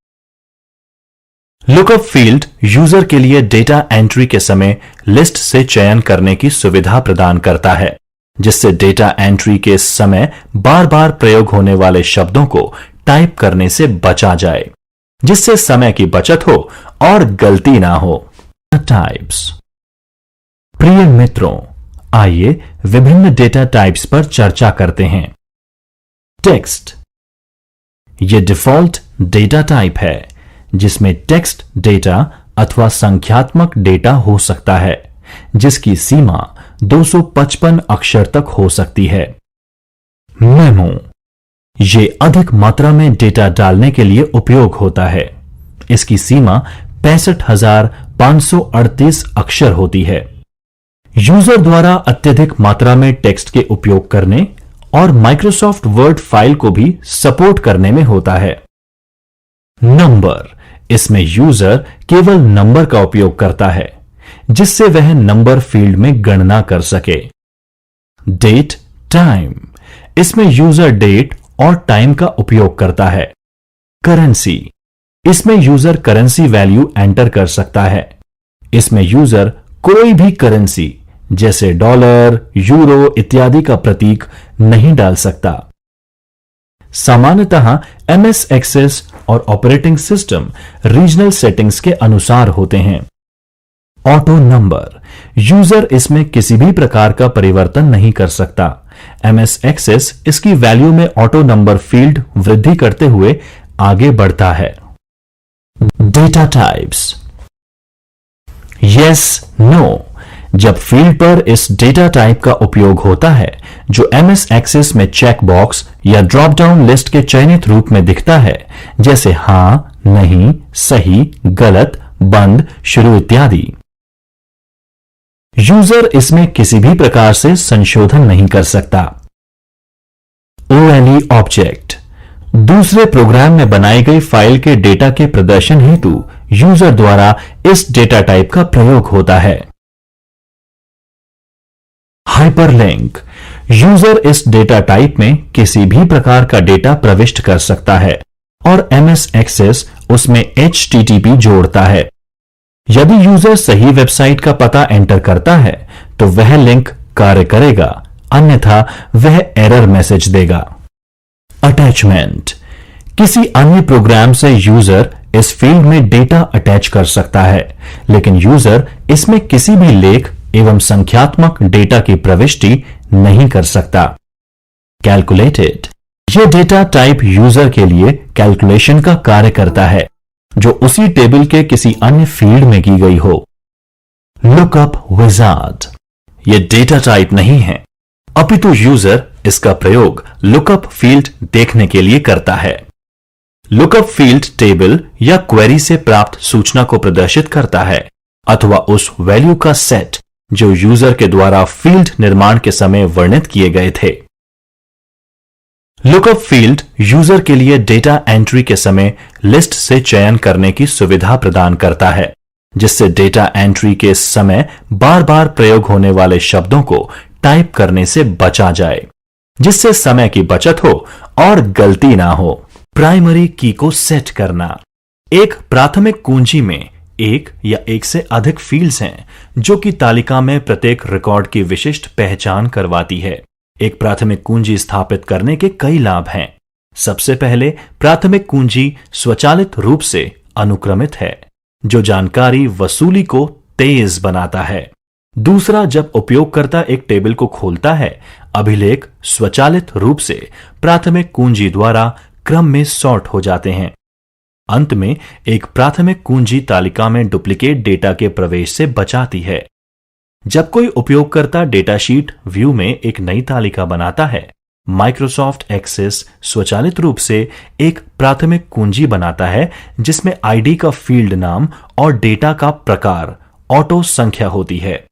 लुकअप फील्ड यूजर के लिए डेटा एंट्री के समय लिस्ट से चयन करने की सुविधा प्रदान करता है, जिससे डेटा एंट्री के समय बार बार प्रयोग होने वाले शब्दों को टाइप करने से बचा जाए, जिससे समय की बचत हो और गलती ना हो। टाइप्स। प्रिय मित्रों, आइए विभिन्न डेटा टाइप्स पर चर्चा करते हैं। टेक्स्ट, यह डिफॉल्ट डेटा टाइप है जिसमें टेक्स्ट डेटा अथवा संख्यात्मक डेटा हो सकता है, जिसकी सीमा 255 अक्षर तक हो सकती है। मेमो, यह अधिक मात्रा में डेटा डालने के लिए उपयोग होता है। इसकी सीमा 65,538 अक्षर होती है। यूजर द्वारा अत्यधिक मात्रा में टेक्स्ट के उपयोग करने और माइक्रोसॉफ्ट वर्ड फाइल को भी सपोर्ट करने में होता है। नंबर, इसमें यूजर केवल नंबर का उपयोग करता है जिससे वह नंबर फील्ड में गणना कर सके। डेट टाइम, इसमें यूजर डेट और टाइम का उपयोग करता है। करेंसी, इसमें यूजर करेंसी वैल्यू एंटर कर सकता है। इसमें यूजर कोई भी करेंसी जैसे डॉलर, यूरो इत्यादि का प्रतीक नहीं डाल सकता। सामान्यतः एमएस एक्सेस और ऑपरेटिंग सिस्टम रीजनल सेटिंग्स के अनुसार होते हैं। ऑटो नंबर, यूजर इसमें किसी भी प्रकार का परिवर्तन नहीं कर सकता। एमएस एक्सेस इसकी वैल्यू में ऑटो नंबर फील्ड वृद्धि करते हुए आगे बढ़ता है। Data types, yes, no. जब फील्ड पर इस डेटा टाइप का उपयोग होता है जो एमएस एक्सेस में चेक बॉक्स या ड्रॉप डाउन लिस्ट के चयनित रूप में दिखता है, जैसे हां, नहीं, सही, गलत, बंद, शुरू इत्यादि, यूजर इसमें किसी भी प्रकार से संशोधन नहीं कर सकता। OLE ऑब्जेक्ट, दूसरे प्रोग्राम में बनाई गई फाइल के डेटा के प्रदर्शन हेतु यूजर द्वारा इस डेटा टाइप का प्रयोग होता है। हाइपरलिंक, यूजर इस डेटा टाइप में किसी भी प्रकार का डेटा प्रविष्ट कर सकता है और एमएस एक्सेस उसमें HTTP जोड़ता है। यदि यूजर सही वेबसाइट का पता एंटर करता है तो वह लिंक कार्य करेगा, अन्यथा वह एरर मैसेज देगा। अटैचमेंट, किसी अन्य प्रोग्राम से यूजर इस फील्ड में डेटा अटैच कर सकता है, लेकिन यूजर इसमें किसी भी लेख एवं संख्यात्मक डेटा की प्रविष्टि नहीं कर सकता। कैलकुलेटेड, यह डेटा टाइप यूजर के लिए कैलकुलेशन का कार्य करता है जो उसी टेबल के किसी अन्य फील्ड में की गई हो। लुकअप विजार्ड, यह डेटा टाइप नहीं है, अपितु यूजर इसका प्रयोग लुकअप फील्ड देखने के लिए करता है। लुकअप फील्ड टेबल या क्वेरी से प्राप्त सूचना को प्रदर्शित करता है अथवा उस वैल्यू का सेट जो यूजर के द्वारा फील्ड निर्माण के समय वर्णित किए गए थे। लुकअप फील्ड यूजर के लिए डेटा एंट्री के समय लिस्ट से चयन करने की सुविधा प्रदान करता है, जिससे डेटा एंट्री के समय बार बार प्रयोग होने वाले शब्दों को टाइप करने से बचा जाए, जिससे समय की बचत हो और गलती ना हो। प्राइमरी की को सेट करना, एक प्राथमिक कुंजी में एक या एक से अधिक फील्ड्स हैं जो कि तालिका में प्रत्येक रिकॉर्ड की विशिष्ट पहचान करवाती है। एक प्राथमिक कुंजी स्थापित करने के कई लाभ हैं। सबसे पहले, प्राथमिक कुंजी स्वचालित रूप से अनुक्रमित है, जो जानकारी वसूली को तेज बनाता है। दूसरा, जब उपयोगकर्ता एक टेबल को खोलता है, अभिलेख स्वचालित रूप से प्राथमिक कुंजी द्वारा क्रम में सॉर्ट हो जाते हैं। अंत में, एक प्राथमिक कुंजी तालिका में डुप्लीकेट डेटा के प्रवेश से बचाती है। जब कोई उपयोगकर्ता डेटाशीट व्यू में एक नई तालिका बनाता है, माइक्रोसॉफ्ट एक्सेस स्वचालित रूप से एक प्राथमिक कुंजी बनाता है जिसमें आईडी का फील्ड नाम और डेटा का प्रकार ऑटो संख्या होती है।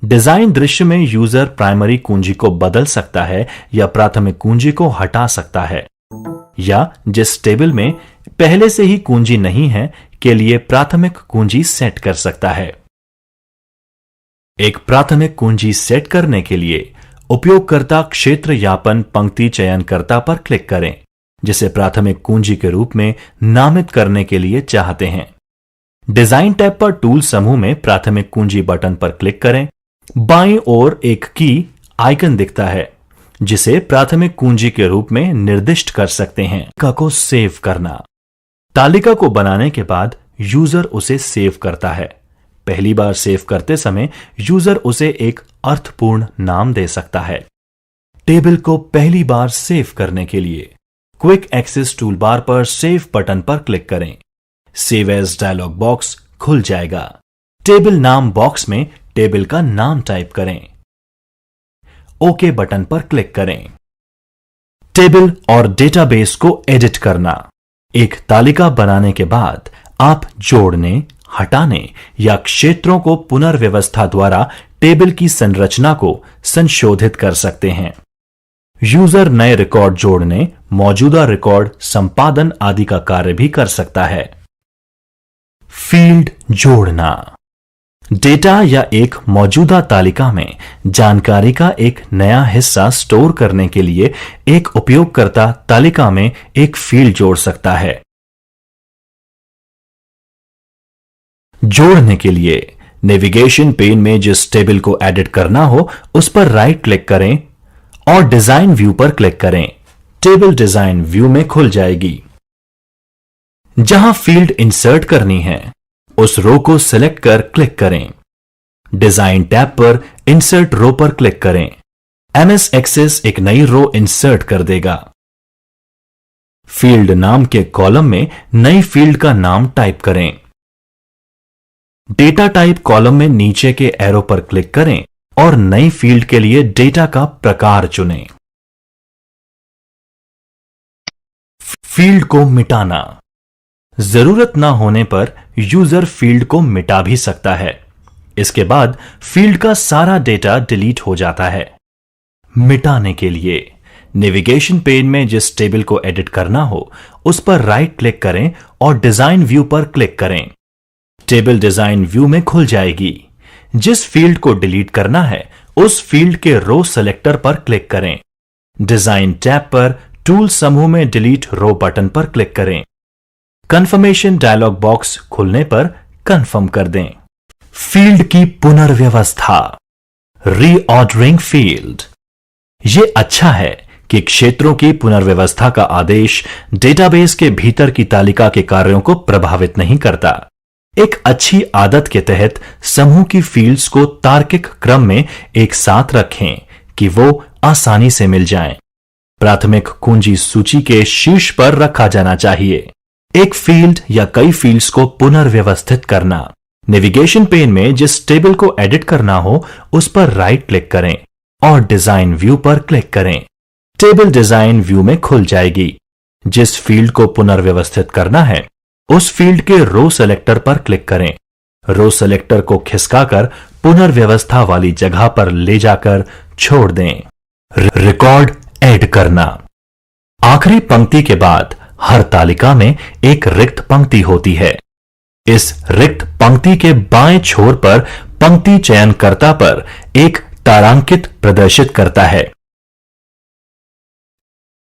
डिजाइन दृश्य में यूजर प्राइमरी कुंजी को बदल सकता है या प्राथमिक कुंजी को हटा सकता है, या जिस टेबल में पहले से ही कुंजी नहीं है के लिए प्राथमिक कुंजी सेट कर सकता है। एक प्राथमिक कुंजी सेट करने के लिए उपयोगकर्ता क्षेत्र यापन पंक्ति चयनकर्ता पर क्लिक करें, जिसे प्राथमिक कुंजी के रूप में नामित करने के लिए चाहते हैं। डिजाइन टैब पर टूल समूह में प्राथमिक कुंजी बटन पर क्लिक करें। बाईं ओर एक की आइकन दिखता है जिसे प्राथमिक कुंजी के रूप में निर्दिष्ट कर सकते हैं। तालिका को सेव करना, तालिका को बनाने के बाद यूजर उसे सेव करता है। पहली बार सेव करते समय यूजर उसे एक अर्थपूर्ण नाम दे सकता है। टेबल को पहली बार सेव करने के लिए क्विक एक्सेस टूलबार पर सेव बटन पर क्लिक करें। सेव एज डायलॉग बॉक्स खुल जाएगा। टेबल नाम बॉक्स में टेबल का नाम टाइप करें। ओके बटन पर क्लिक करें। टेबल और डेटाबेस को एडिट करना, एक तालिका बनाने के बाद आप जोड़ने, हटाने या क्षेत्रों को पुनर्व्यवस्था द्वारा टेबल की संरचना को संशोधित कर सकते हैं। यूजर नए रिकॉर्ड जोड़ने, मौजूदा रिकॉर्ड संपादन आदि का कार्य भी कर सकता है। फील्ड जोड़ना, डेटा या एक मौजूदा तालिका में जानकारी का एक नया हिस्सा स्टोर करने के लिए एक उपयोगकर्ता तालिका में एक फील्ड जोड़ सकता है। जोड़ने के लिए नेविगेशन पेन में जिस टेबल को एडिट करना हो उस पर राइट क्लिक करें और डिजाइन व्यू पर क्लिक करें। टेबल डिजाइन व्यू में खुल जाएगी। जहां फील्ड इंसर्ट करनी है उस रो को सिलेक्ट कर क्लिक करें। डिजाइन टैब पर इंसर्ट रो पर क्लिक करें। MS एक्सेस एक नई रो इंसर्ट कर देगा। फील्ड नाम के कॉलम में नई फील्ड का नाम टाइप करें। डेटा टाइप कॉलम में नीचे के एरो पर क्लिक करें और नई फील्ड के लिए डेटा का प्रकार चुनें। फील्ड को मिटाना। जरूरत ना होने पर यूजर फील्ड को मिटा भी सकता है। इसके बाद फील्ड का सारा डेटा डिलीट हो जाता है। मिटाने के लिए नेविगेशन पेन में जिस टेबल को एडिट करना हो उस पर राइट क्लिक करें और डिजाइन व्यू पर क्लिक करें। टेबल डिजाइन व्यू में खुल जाएगी। जिस फील्ड को डिलीट करना है उस फील्ड के रो सेलेक्टर पर क्लिक करें। डिजाइन टैब पर टूल समूह में डिलीट रो बटन पर क्लिक करें। कंफर्मेशन डायलॉग बॉक्स खुलने पर कंफर्म कर दें। फील्ड की पुनर्व्यवस्था, रीऑर्डरिंग फील्ड। यह अच्छा है कि क्षेत्रों की पुनर्व्यवस्था का आदेश डेटाबेस के भीतर की तालिका के कार्यों को प्रभावित नहीं करता। एक अच्छी आदत के तहत समूह की फील्ड्स को तार्किक क्रम में एक साथ रखें कि वो आसानी से मिल जाएं। प्राथमिक कुंजी सूची के शीर्ष पर रखा जाना चाहिए। एक फील्ड या कई फील्ड्स को पुनर्व्यवस्थित करना। नेविगेशन पेन में जिस टेबल को एडिट करना हो उस पर राइट क्लिक करें और डिजाइन व्यू पर क्लिक करें। टेबल डिजाइन व्यू में खुल जाएगी। जिस फील्ड को पुनर्व्यवस्थित करना है उस फील्ड के रो सेलेक्टर पर क्लिक करें। रो सेलेक्टर को खिसकाकर पुनर्व्यवस्था वाली जगह पर ले जाकर छोड़ दें। रिकॉर्ड ऐड करना। आखिरी पंक्ति के बाद हर तालिका में एक रिक्त पंक्ति होती है। इस रिक्त पंक्ति के बाएं छोर पर पंक्ति चयनकर्ता पर एक तारांकित प्रदर्शित करता है।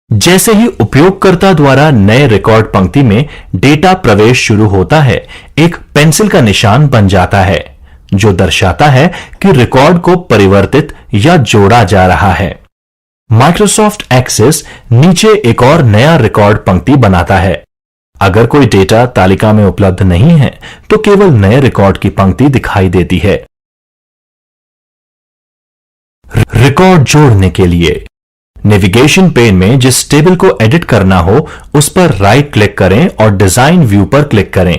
जैसे ही उपयोगकर्ता द्वारा नए रिकॉर्ड पंक्ति में डेटा प्रवेश शुरू होता है, एक पेंसिल का निशान बन जाता है जो दर्शाता है कि रिकॉर्ड को परिवर्तित या जोड़ा जा रहा है। माइक्रोसॉफ्ट एक्सेस नीचे एक और नया रिकॉर्ड पंक्ति बनाता है। अगर कोई डेटा तालिका में उपलब्ध नहीं है तो केवल नए रिकॉर्ड की पंक्ति दिखाई देती है। रिकॉर्ड जोड़ने के लिए नेविगेशन पेन में जिस टेबल को एडिट करना हो उस पर राइट क्लिक करें और डिजाइन व्यू पर क्लिक करें।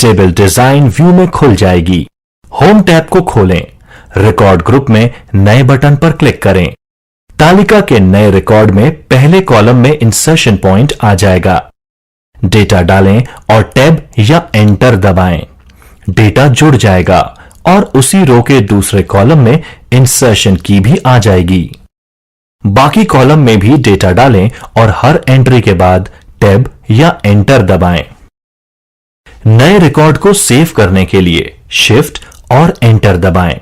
टेबल डिजाइन व्यू में खुल जाएगी। होम टैब को खोलें। रिकॉर्ड ग्रुप में नए बटन पर क्लिक करें। तालिका के नए रिकॉर्ड में पहले कॉलम में इंसर्शन पॉइंट आ जाएगा। डेटा डालें और टैब या एंटर दबाएं। डेटा जुड़ जाएगा और उसी रो के दूसरे कॉलम में इंसर्शन की भी आ जाएगी। बाकी कॉलम में भी डेटा डालें और हर एंट्री के बाद टैब या एंटर दबाएं। नए रिकॉर्ड को सेव करने के लिए शिफ्ट और एंटर दबाएं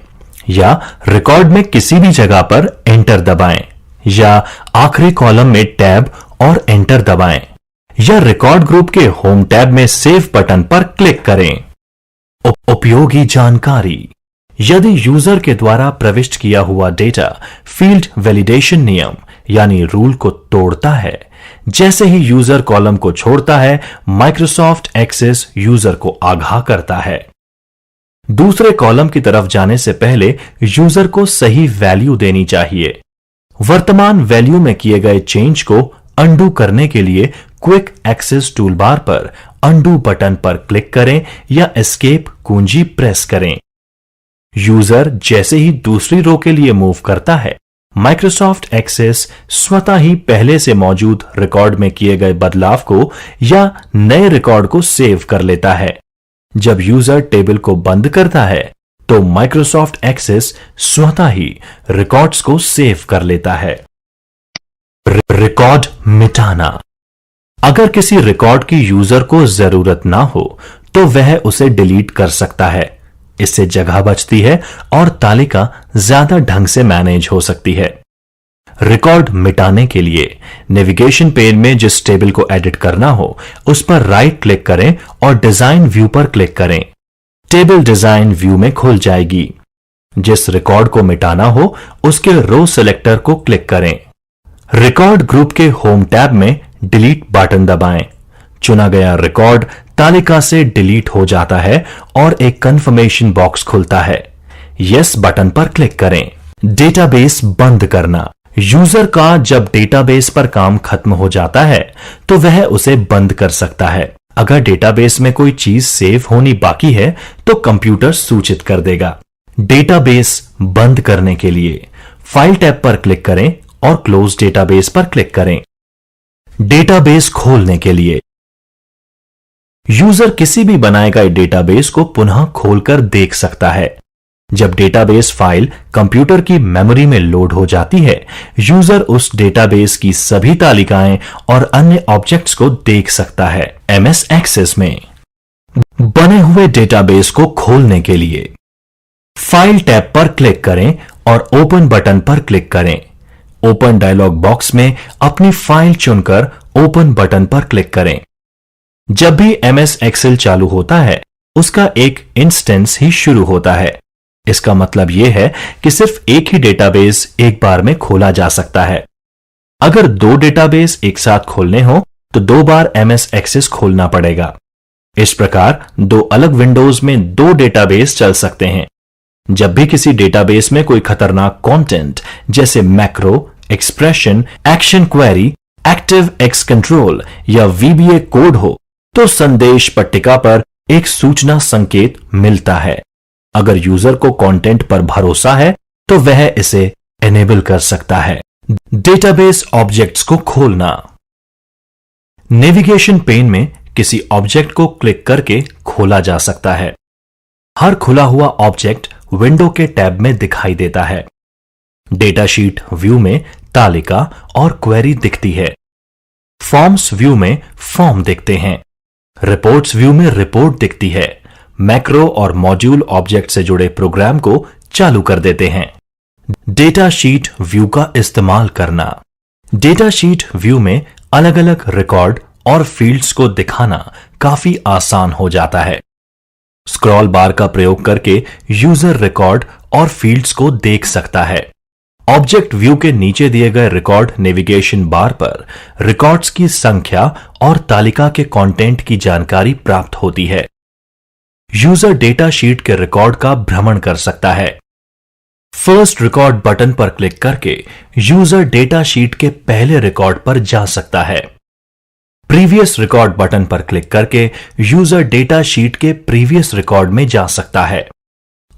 या रिकॉर्ड में किसी भी जगह पर एंटर दबाएं या आखिरी कॉलम में टैब और एंटर दबाएं या रिकॉर्ड ग्रुप के होम टैब में सेव बटन पर क्लिक करें। उपयोगी जानकारी। यदि यूजर के द्वारा प्रविष्ट किया हुआ डेटा फील्ड वैलिडेशन नियम यानी रूल को तोड़ता है, जैसे ही यूजर कॉलम को छोड़ता है, माइक्रोसॉफ्ट एक्सेस यूजर को आगाह करता है। दूसरे कॉलम की तरफ जाने से पहले यूजर को सही वैल्यू देनी चाहिए। वर्तमान वैल्यू में किए गए चेंज को अंडू करने के लिए क्विक एक्सेस टूलबार पर अंडू बटन पर क्लिक करें या एस्केप कुंजी प्रेस करें। यूजर जैसे ही दूसरी रो के लिए मूव करता है, माइक्रोसॉफ्ट एक्सेस स्वतः ही पहले से मौजूद रिकॉर्ड में किए गए बदलाव को या नए रिकॉर्ड को सेव कर लेता है। जब यूजर टेबल को बंद करता है तो माइक्रोसॉफ्ट एक्सेस स्वतः ही रिकॉर्ड्स को सेव कर लेता है। रिकॉर्ड मिटाना। अगर किसी रिकॉर्ड की यूजर को जरूरत ना हो तो वह उसे डिलीट कर सकता है। इससे जगह बचती है और तालिका ज्यादा ढंग से मैनेज हो सकती है। रिकॉर्ड मिटाने के लिए नेविगेशन पेन में जिस टेबल को एडिट करना हो उस पर राइट क्लिक करें और डिजाइन व्यू पर क्लिक करें। टेबल डिजाइन व्यू में खुल जाएगी। जिस रिकॉर्ड को मिटाना हो उसके रो सिलेक्टर को क्लिक करें। रिकॉर्ड ग्रुप के होम टैब में डिलीट बटन दबाएं। चुना गया रिकॉर्ड तालिका से डिलीट हो जाता है और एक कंफर्मेशन बॉक्स खुलता है। यस बटन पर क्लिक करें। डेटाबेस बंद करना। यूजर का जब डेटाबेस पर काम खत्म हो जाता है तो वह उसे बंद कर सकता है। अगर डेटाबेस में कोई चीज सेव होनी बाकी है तो कंप्यूटर सूचित कर देगा। डेटाबेस बंद करने के लिए फाइल टैब पर क्लिक करें और क्लोज डेटाबेस पर क्लिक करें। डेटाबेस खोलने के लिए यूजर किसी भी बनाए गए डेटाबेस को पुनः खोलकर देख सकता है। जब डेटाबेस फाइल कंप्यूटर की मेमोरी में लोड हो जाती है, यूजर उस डेटाबेस की सभी तालिकाएं और अन्य ऑब्जेक्ट्स को देख सकता है। एमएस एक्सेस में बने हुए डेटाबेस को खोलने के लिए फाइल टैब पर क्लिक करें और ओपन बटन पर क्लिक करें। ओपन डायलॉग बॉक्स में अपनी फाइल चुनकर ओपन बटन पर क्लिक करें। जब भी एमएस एक्सेल चालू होता है उसका एक इंस्टेंस ही शुरू होता है। इसका मतलब यह है कि सिर्फ एक ही डेटाबेस एक बार में खोला जा सकता है। अगर दो डेटाबेस एक साथ खोलने हो तो 2 बार एमएस एक्सेस खोलना पड़ेगा। इस प्रकार 2 अलग विंडोज में 2 डेटाबेस चल सकते हैं। जब भी किसी डेटाबेस में कोई खतरनाक कंटेंट जैसे macro, expression, action query, active x control या वीबीए कोड हो तो संदेश पट्टिका पर एक सूचना संकेत मिलता है। अगर यूजर को कंटेंट पर भरोसा है तो वह इसे एनेबल कर सकता है। डेटाबेस ऑब्जेक्ट्स को खोलना। नेविगेशन पेन में किसी ऑब्जेक्ट को क्लिक करके खोला जा सकता है। हर खुला हुआ ऑब्जेक्ट विंडो के टैब में दिखाई देता है। डेटा शीट व्यू में तालिका और क्वेरी दिखती है। फॉर्म्स व्यू में फॉर्म दिखते हैं। रिपोर्ट्स व्यू में रिपोर्ट दिखती है। मैक्रो और मॉड्यूल ऑब्जेक्ट से जुड़े प्रोग्राम को चालू कर देते हैं। डेटा शीट व्यू का इस्तेमाल करना। डेटा शीट व्यू में अलग अलग रिकॉर्ड और फील्ड्स को दिखाना काफी आसान हो जाता है। स्क्रॉल बार का प्रयोग करके यूजर रिकॉर्ड और फील्ड्स को देख सकता है। ऑब्जेक्ट व्यू के नीचे दिए गए रिकॉर्ड नेविगेशन बार पर रिकॉर्ड्स की संख्या और तालिका के कंटेंट की जानकारी प्राप्त होती है। यूजर डेटा शीट के रिकॉर्ड का भ्रमण कर सकता है। फर्स्ट रिकॉर्ड बटन पर क्लिक करके यूजर डेटा शीट के पहले रिकॉर्ड पर जा सकता है। प्रीवियस रिकॉर्ड बटन पर क्लिक करके यूजर डेटा शीट के प्रीवियस रिकॉर्ड में जा सकता है।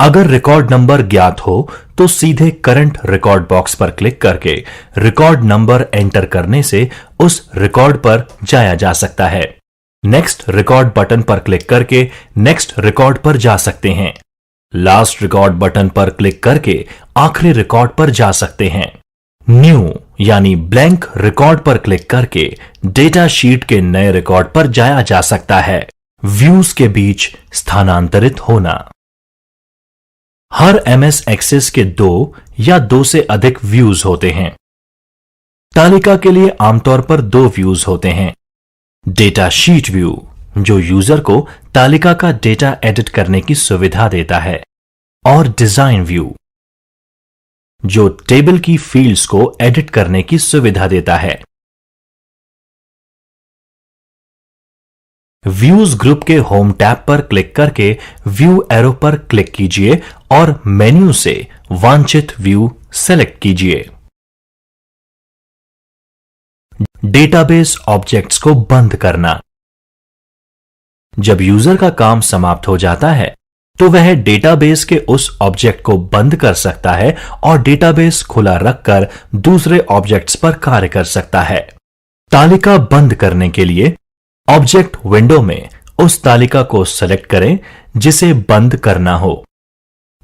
अगर रिकॉर्ड नंबर ज्ञात हो तो सीधे करंट रिकॉर्ड बॉक्स पर क्लिक करके रिकॉर्ड नंबर एंटर करने से उस रिकॉर्ड पर जाया जा सकता है। नेक्स्ट रिकॉर्ड बटन पर क्लिक करके नेक्स्ट रिकॉर्ड पर जा सकते हैं। लास्ट रिकॉर्ड बटन पर क्लिक करके आखिरी रिकॉर्ड पर जा सकते हैं। न्यू यानी ब्लैंक रिकॉर्ड पर क्लिक करके डेटा शीट के नए रिकॉर्ड पर जाया जा सकता है। व्यूज के बीच स्थानांतरित होना। हर एमएस एक्सेस के 2 या 2 से अधिक व्यूज होते हैं। तालिका के लिए आमतौर पर 2 व्यूज होते हैं। डेटा शीट व्यू जो यूजर को तालिका का डेटा एडिट करने की सुविधा देता है, और डिजाइन व्यू जो टेबल की फील्ड्स को एडिट करने की सुविधा देता है। व्यूज ग्रुप के होम टैब पर क्लिक करके व्यू एरो पर क्लिक कीजिए और मेन्यू से वांछित व्यू सेलेक्ट कीजिए। डेटाबेस ऑब्जेक्ट्स को बंद करना। जब यूजर का काम समाप्त हो जाता है तो वह डेटाबेस के उस ऑब्जेक्ट को बंद कर सकता है और डेटाबेस खुला रखकर दूसरे ऑब्जेक्ट्स पर कार्य कर सकता है। तालिका बंद करने के लिए ऑब्जेक्ट विंडो में उस तालिका को सेलेक्ट करें जिसे बंद करना हो।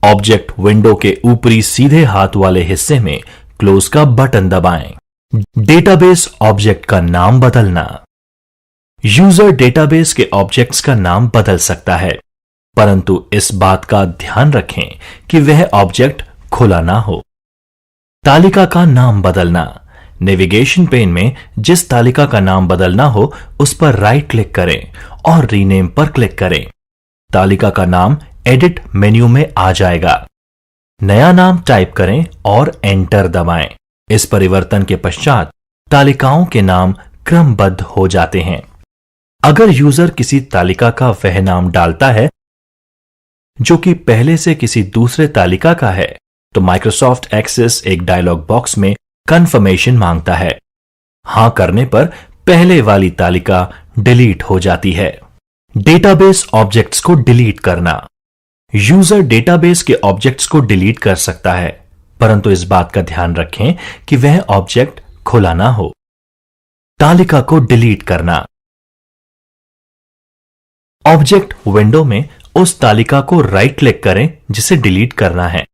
ऑब्जेक्ट विंडो के ऊपरी सीधे हाथ वाले हिस्से में क्लोज का बटन दबाएं। डेटाबेस ऑब्जेक्ट का नाम बदलना। यूजर डेटाबेस के ऑब्जेक्ट्स का नाम बदल सकता है, परंतु इस बात का ध्यान रखें कि वह ऑब्जेक्ट खुला ना हो। तालिका का नाम बदलना। नेविगेशन पेन में जिस तालिका का नाम बदलना हो उस पर राइट क्लिक करें और रीनेम पर क्लिक करें। तालिका का नाम एडिट मेन्यू में आ जाएगा। नया नाम टाइप करें और एंटर दबाएं। इस परिवर्तन के पश्चात तालिकाओं के नाम क्रमबद्ध हो जाते हैं। अगर यूजर किसी तालिका का वह नाम डालता है जो कि पहले से किसी दूसरे तालिका का है, तो माइक्रोसॉफ्ट एक्सेस एक डायलॉग बॉक्स में कंफर्मेशन मांगता है। हां करने पर पहले वाली तालिका डिलीट हो जाती है। डेटाबेस ऑब्जेक्ट्स को डिलीट करना। यूजर डेटाबेस के ऑब्जेक्ट्स को डिलीट कर सकता है, परंतु इस बात का ध्यान रखें कि वह ऑब्जेक्ट खुला ना हो। तालिका को डिलीट करना। ऑब्जेक्ट विंडो में उस तालिका को राइट क्लिक करें जिसे डिलीट करना है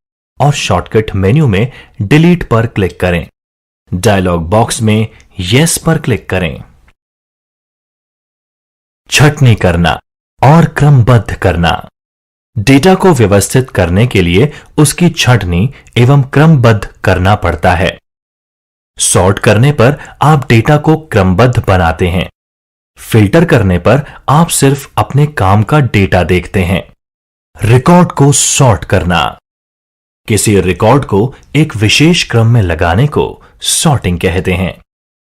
और शॉर्टकट मेन्यू में डिलीट पर क्लिक करें। डायलॉग बॉक्स में यस पर क्लिक करें। छंटनी करना और क्रमबद्ध करना। डेटा को व्यवस्थित करने के लिए उसकी छंटनी एवं क्रमबद्ध करना पड़ता है। सॉर्ट करने पर आप डेटा को क्रमबद्ध बनाते हैं। फिल्टर करने पर आप सिर्फ अपने काम का डेटा देखते हैं। रिकॉर्ड को सॉर्ट करना। किसी रिकॉर्ड को एक विशेष क्रम में लगाने को सॉर्टिंग कहते हैं।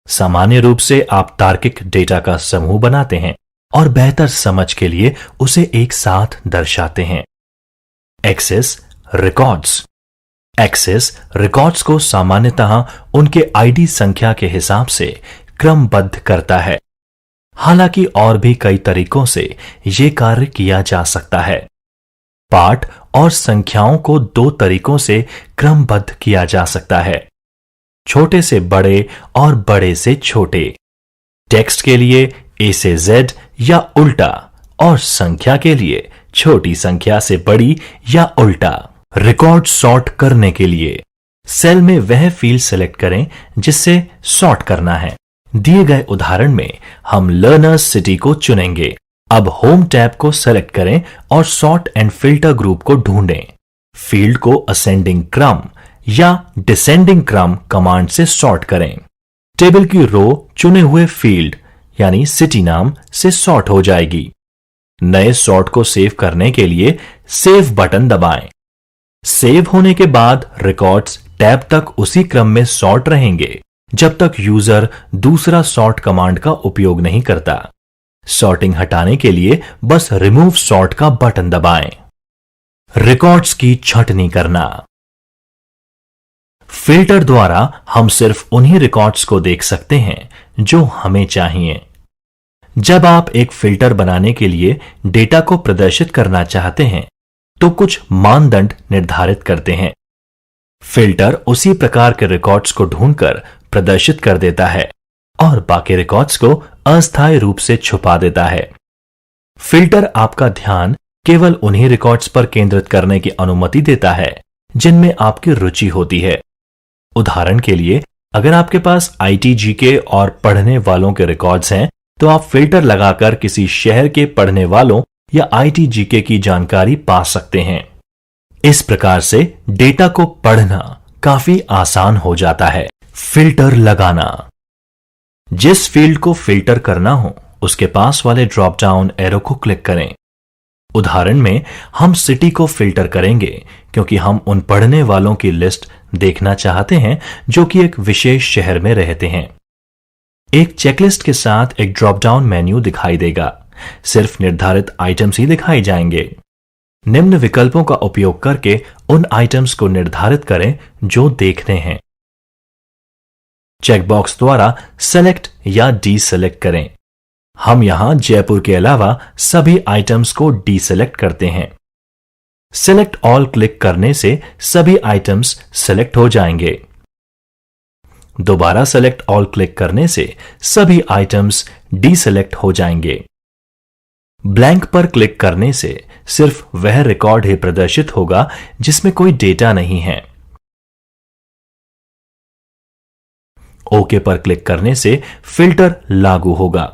सामान्य रूप से आप तार्किक डेटा का समूह बनाते हैं और बेहतर समझ के लिए उसे एक साथ दर्शाते हैं। Access records. एक्सेस रिकॉर्ड्स को सामान्यतः उनके आईडी संख्या के हिसाब से क्रमबद्ध करता है। हालांकि और भी कई तरीकों से यह कार्य किया जा सकता है। पाठ और संख्याओं को दो तरीकों से क्रमबद्ध किया जा सकता है, छोटे से बड़े और बड़े से छोटे। टेक्स्ट के लिए ए से जेड या उल्टा, और संख्या के लिए छोटी संख्या से बड़ी या उल्टा। रिकॉर्ड सॉर्ट करने के लिए सेल में वह फील्ड सेलेक्ट करें जिससे सॉर्ट करना है। दिए गए उदाहरण में हम लर्नर्स सिटी को चुनेंगे। अब होम टैब को सेलेक्ट करें और सॉर्ट एंड फिल्टर ग्रुप को ढूंढें। फील्ड को असेंडिंग क्रम या डिसेंडिंग क्रम कमांड से सॉर्ट करें। टेबल की रो चुने हुए फील्ड यानी सिटी नाम से सॉर्ट हो जाएगी। नए सॉर्ट को सेव करने के लिए सेव बटन दबाएं। सेव होने के बाद रिकॉर्ड्स टैब तक उसी क्रम में सॉर्ट रहेंगे जब तक यूजर दूसरा सॉर्ट कमांड का उपयोग नहीं करता। सॉर्टिंग हटाने के लिए बस रिमूव सॉर्ट का बटन दबाएं। रिकॉर्ड्स की छंटनी करना। फिल्टर द्वारा हम सिर्फ उन्हीं रिकॉर्ड्स को देख सकते हैं जो हमें चाहिए। जब आप एक फिल्टर बनाने के लिए डेटा को प्रदर्शित करना चाहते हैं तो कुछ मानदंड निर्धारित करते हैं। फिल्टर उसी प्रकार के रिकॉर्ड्स को ढूंढकर प्रदर्शित कर देता है और बाकी रिकॉर्ड्स को अस्थायी रूप से छुपा देता है। फिल्टर आपका ध्यान केवल उन्हीं रिकॉर्ड्स पर केंद्रित करने की अनुमति देता है जिनमें आपकी रुचि होती है। उदाहरण के लिए, अगर आपके पास ITGK और पढ़ने वालों के रिकॉर्ड्स हैं तो आप फिल्टर लगाकर किसी शहर के पढ़ने वालों या ITGK की जानकारी पा सकते हैं। इस प्रकार से डेटा को पढ़ना काफी आसान हो जाता है। फिल्टर लगाना। जिस फील्ड को फिल्टर करना हो उसके पास वाले ड्रॉप डाउन एरो को क्लिक करें। उदाहरण में हम सिटी को फिल्टर करेंगे क्योंकि हम उन पढ़ने वालों की लिस्ट देखना चाहते हैं जो कि एक विशेष शहर में रहते हैं। एक चेकलिस्ट के साथ एक ड्रॉप डाउन मेन्यू दिखाई देगा। सिर्फ निर्धारित आइटम्स ही दिखाए जाएंगे। निम्न विकल्पों का उपयोग करके उन आइटम्स को निर्धारित करें जो देखने हैं। चेकबॉक्स द्वारा सेलेक्ट या डी सेलेक्ट करें। हम यहां जयपुर के अलावा सभी आइटम्स को डी सेलेक्ट करते हैं। सेलेक्ट ऑल क्लिक करने से सभी आइटम्स सेलेक्ट हो जाएंगे। दोबारा सेलेक्ट ऑल क्लिक करने से सभी आइटम्स डी सेलेक्ट हो जाएंगे। ब्लैंक पर क्लिक करने से सिर्फ वह रिकॉर्ड ही प्रदर्शित होगा जिसमें कोई डेटा नहीं है। ओके पर क्लिक करने से फिल्टर लागू होगा।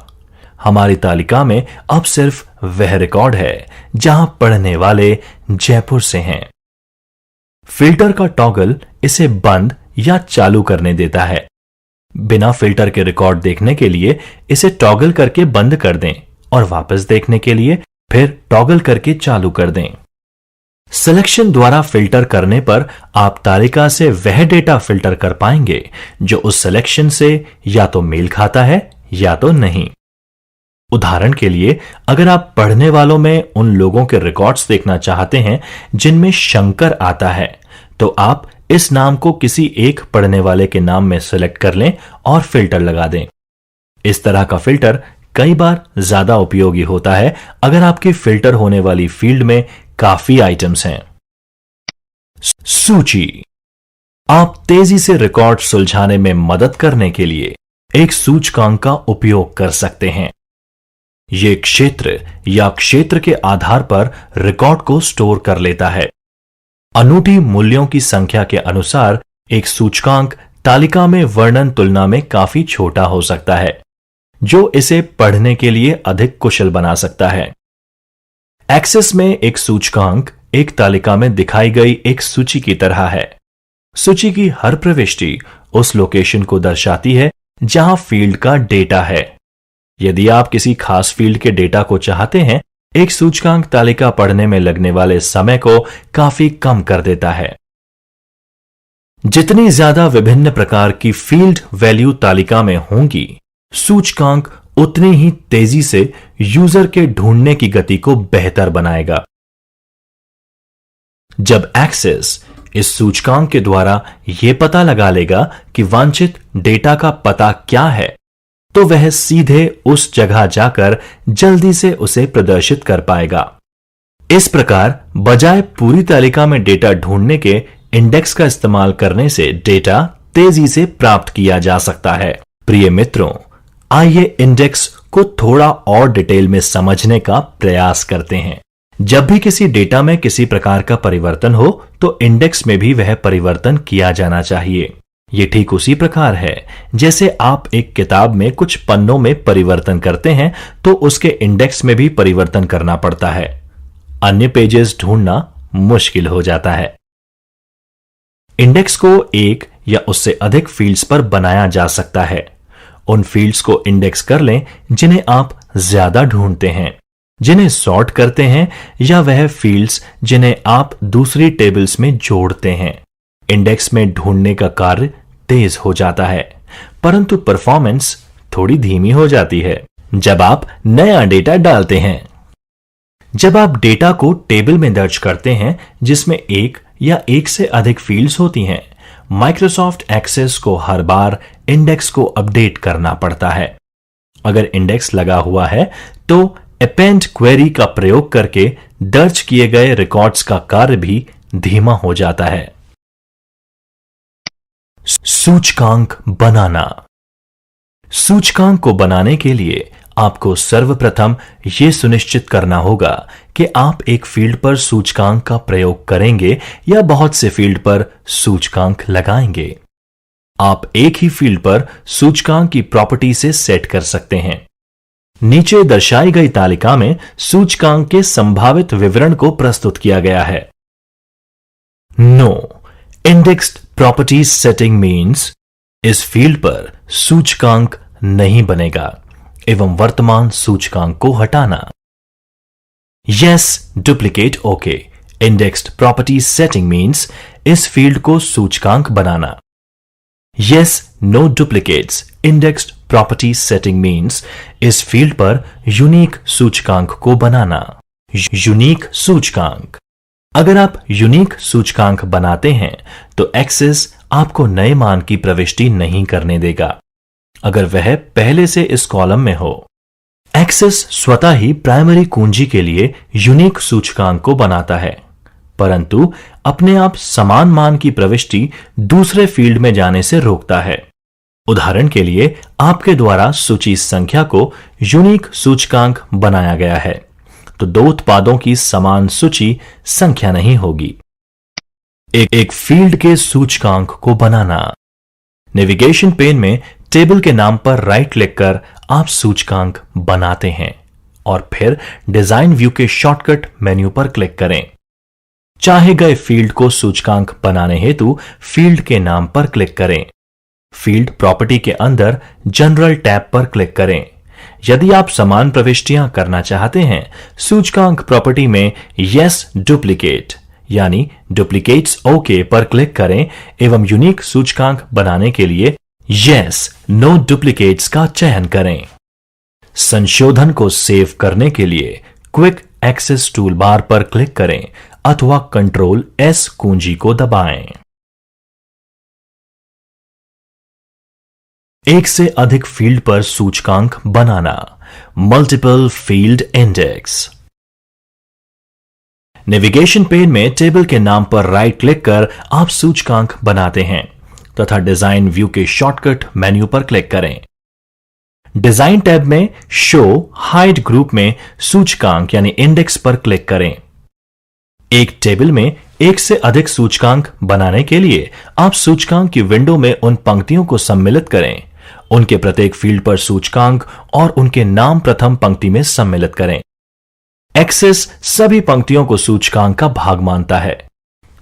हमारी तालिका में अब सिर्फ वह रिकॉर्ड है जहां पढ़ने वाले जयपुर से हैं। फिल्टर का टॉगल इसे बंद या चालू करने देता है। बिना फिल्टर के रिकॉर्ड देखने के लिए इसे टॉगल करके बंद कर दें और वापस देखने के लिए फिर टॉगल करके चालू कर दें। सिलेक्शन द्वारा फिल्टर करने पर आप तालिका से वह डेटा फिल्टर कर पाएंगे जो उस सिलेक्शन से या तो मेल खाता है या तो नहीं। उदाहरण के लिए, अगर आप पढ़ने वालों में उन लोगों के रिकॉर्ड्स देखना चाहते हैं जिनमें शंकर आता है, तो आप इस नाम को किसी एक पढ़ने वाले के नाम में सिलेक्ट कर लें और फिल्टर लगा दें। इस तरह का फिल्टर कई बार ज्यादा उपयोगी होता है अगर आपकी फिल्टर होने वाली फील्ड में काफी आइटम्स हैं। सूची। आप तेजी से रिकॉर्ड सुलझाने में मदद करने के लिए एक सूचकांक का उपयोग कर सकते हैं। यह क्षेत्र या क्षेत्र के आधार पर रिकॉर्ड को स्टोर कर लेता है। अनूठी मूल्यों की संख्या के अनुसार एक सूचकांक तालिका में वर्णन तुलना में काफी छोटा हो सकता है, जो इसे पढ़ने के लिए अधिक कुशल बना सकता है। एक्सेस में एक सूचकांक एक तालिका में दिखाई गई एक सूची की तरह है। सूची की हर प्रविष्टि उस लोकेशन को दर्शाती है जहां फील्ड का डेटा है। यदि आप किसी खास फील्ड के डेटा को चाहते हैं, एक सूचकांक तालिका पढ़ने में लगने वाले समय को काफी कम कर देता है। जितनी ज्यादा विभिन्न प्रकार की फील्ड वैल्यू तालिका में होंगी, सूचकांक उतनी ही तेजी से यूजर के ढूंढने की गति को बेहतर बनाएगा। जब एक्सेस इस सूचकांक के द्वारा यह पता लगा लेगा कि वांछित डेटा का पता क्या है, तो वह सीधे उस जगह जाकर जल्दी से उसे प्रदर्शित कर पाएगा। इस प्रकार बजाय पूरी तालिका में डेटा ढूंढने के इंडेक्स का इस्तेमाल करने से डेटा तेजी से प्राप्त किया जा सकता है। प्रिय मित्रों, आइए इंडेक्स को थोड़ा और डिटेल में समझने का प्रयास करते हैं। जब भी किसी डेटा में किसी प्रकार का परिवर्तन हो, तो इंडेक्स में भी वह परिवर्तन किया जाना चाहिए। यह ठीक उसी प्रकार है जैसे आप एक किताब में कुछ पन्नों में परिवर्तन करते हैं, तो उसके इंडेक्स में भी परिवर्तन करना पड़ता है। अन्य पेजेस ढूंढना मुश्किल हो जाता है। इंडेक्स को एक या उससे अधिक फील्ड्स पर बनाया जा सकता है। उन फील्ड्स को इंडेक्स कर लें जिन्हें आप ज्यादा ढूंढते हैं, जिन्हें सॉर्ट करते हैं, या वह फील्ड्स जिन्हें आप दूसरी टेबल्स में जोड़ते हैं। इंडेक्स में ढूंढने का कार्य तेज हो जाता है, परंतु परफॉर्मेंस थोड़ी धीमी हो जाती है जब आप नया डेटा डालते हैं। जब आप डेटा को टेबल में दर्ज करते हैं जिसमें एक या एक से अधिक फील्ड्स होती हैं, माइक्रोसॉफ्ट एक्सेस को हर बार इंडेक्स को अपडेट करना पड़ता है। अगर इंडेक्स लगा हुआ है तो अपेंड क्वेरी का प्रयोग करके दर्ज किए गए रिकॉर्ड्स का कार्य भी धीमा हो जाता है। सूचकांक बनाना। सूचकांक को बनाने के लिए आपको सर्वप्रथम यह सुनिश्चित करना होगा कि आप एक फील्ड पर सूचकांक का प्रयोग करेंगे या बहुत से फील्ड पर सूचकांक लगाएंगे। आप एक ही फील्ड पर सूचकांक की प्रॉपर्टी से सेट कर सकते हैं। नीचे दर्शाई गई तालिका में सूचकांक के संभावित विवरण को प्रस्तुत किया गया है। No indexed properties setting means इस फील्ड पर सूचकांक नहीं बनेगा एवं वर्तमान सूचकांक को हटाना। Yes duplicate okay indexed properties setting means इस फील्ड को सूचकांक बनाना। Yes no duplicates indexed properties setting means इस फील्ड पर यूनिक सूचकांक को बनाना। यूनिक सूचकांक। अगर आप यूनिक सूचकांक बनाते हैं तो एक्सेस आपको नए मान की प्रविष्टि नहीं करने देगा अगर वह पहले से इस कॉलम में हो। एक्सेस स्वतः ही प्राइमरी कुंजी के लिए यूनिक सूचकांक को बनाता है, परंतु अपने आप समान मान की प्रविष्टि दूसरे फील्ड में जाने से रोकता है। उदाहरण के लिए, आपके द्वारा सूची संख्या को यूनिक सूचकांक बनाया गया है, तो दो उत्पादों की समान सूची संख्या नहीं होगी। एक फील्ड के सूचकांक को बनाना। नेविगेशन पेन में टेबल के नाम पर राइट क्लिक कर आप सूचकांक बनाते हैं और फिर डिजाइन व्यू के शॉर्टकट मेन्यू पर क्लिक करें। चाहे गए फील्ड को सूचकांक बनाने हेतु फील्ड के नाम पर क्लिक करें। फील्ड प्रॉपर्टी के अंदर जनरल टैब पर क्लिक करें। यदि आप समान प्रविष्टियां करना चाहते हैं, सूचकांक प्रॉपर्टी में यस डुप्लीकेट यानी डुप्लीकेट्स ओके पर क्लिक करें एवं यूनिक सूचकांक बनाने के लिए यस नो डुप्लीकेट्स का चयन करें। संशोधन को सेव करने के लिए क्विक एक्सेस टूल बार पर क्लिक करें अथवा कंट्रोल एस कुंजी को दबाएं। एक से अधिक फील्ड पर सूचकांक बनाना, multiple field index. Navigation pane में टेबल के नाम पर राइट क्लिक कर आप सूचकांक बनाते हैं तथा डिजाइन व्यू के शॉर्टकट मेन्यू पर क्लिक करें। डिजाइन टैब में शो हाइड ग्रुप में सूचकांक यानी इंडेक्स पर क्लिक करें। एक टेबल में एक से अधिक सूचकांक बनाने के लिए आप सूचकांक की विंडो में उन पंक्तियों को सम्मिलित करें, उनके प्रत्येक फील्ड पर सूचकांक और उनके नाम प्रथम पंक्ति में सम्मिलित करें। एक्सेस सभी पंक्तियों को सूचकांक का भाग मानता है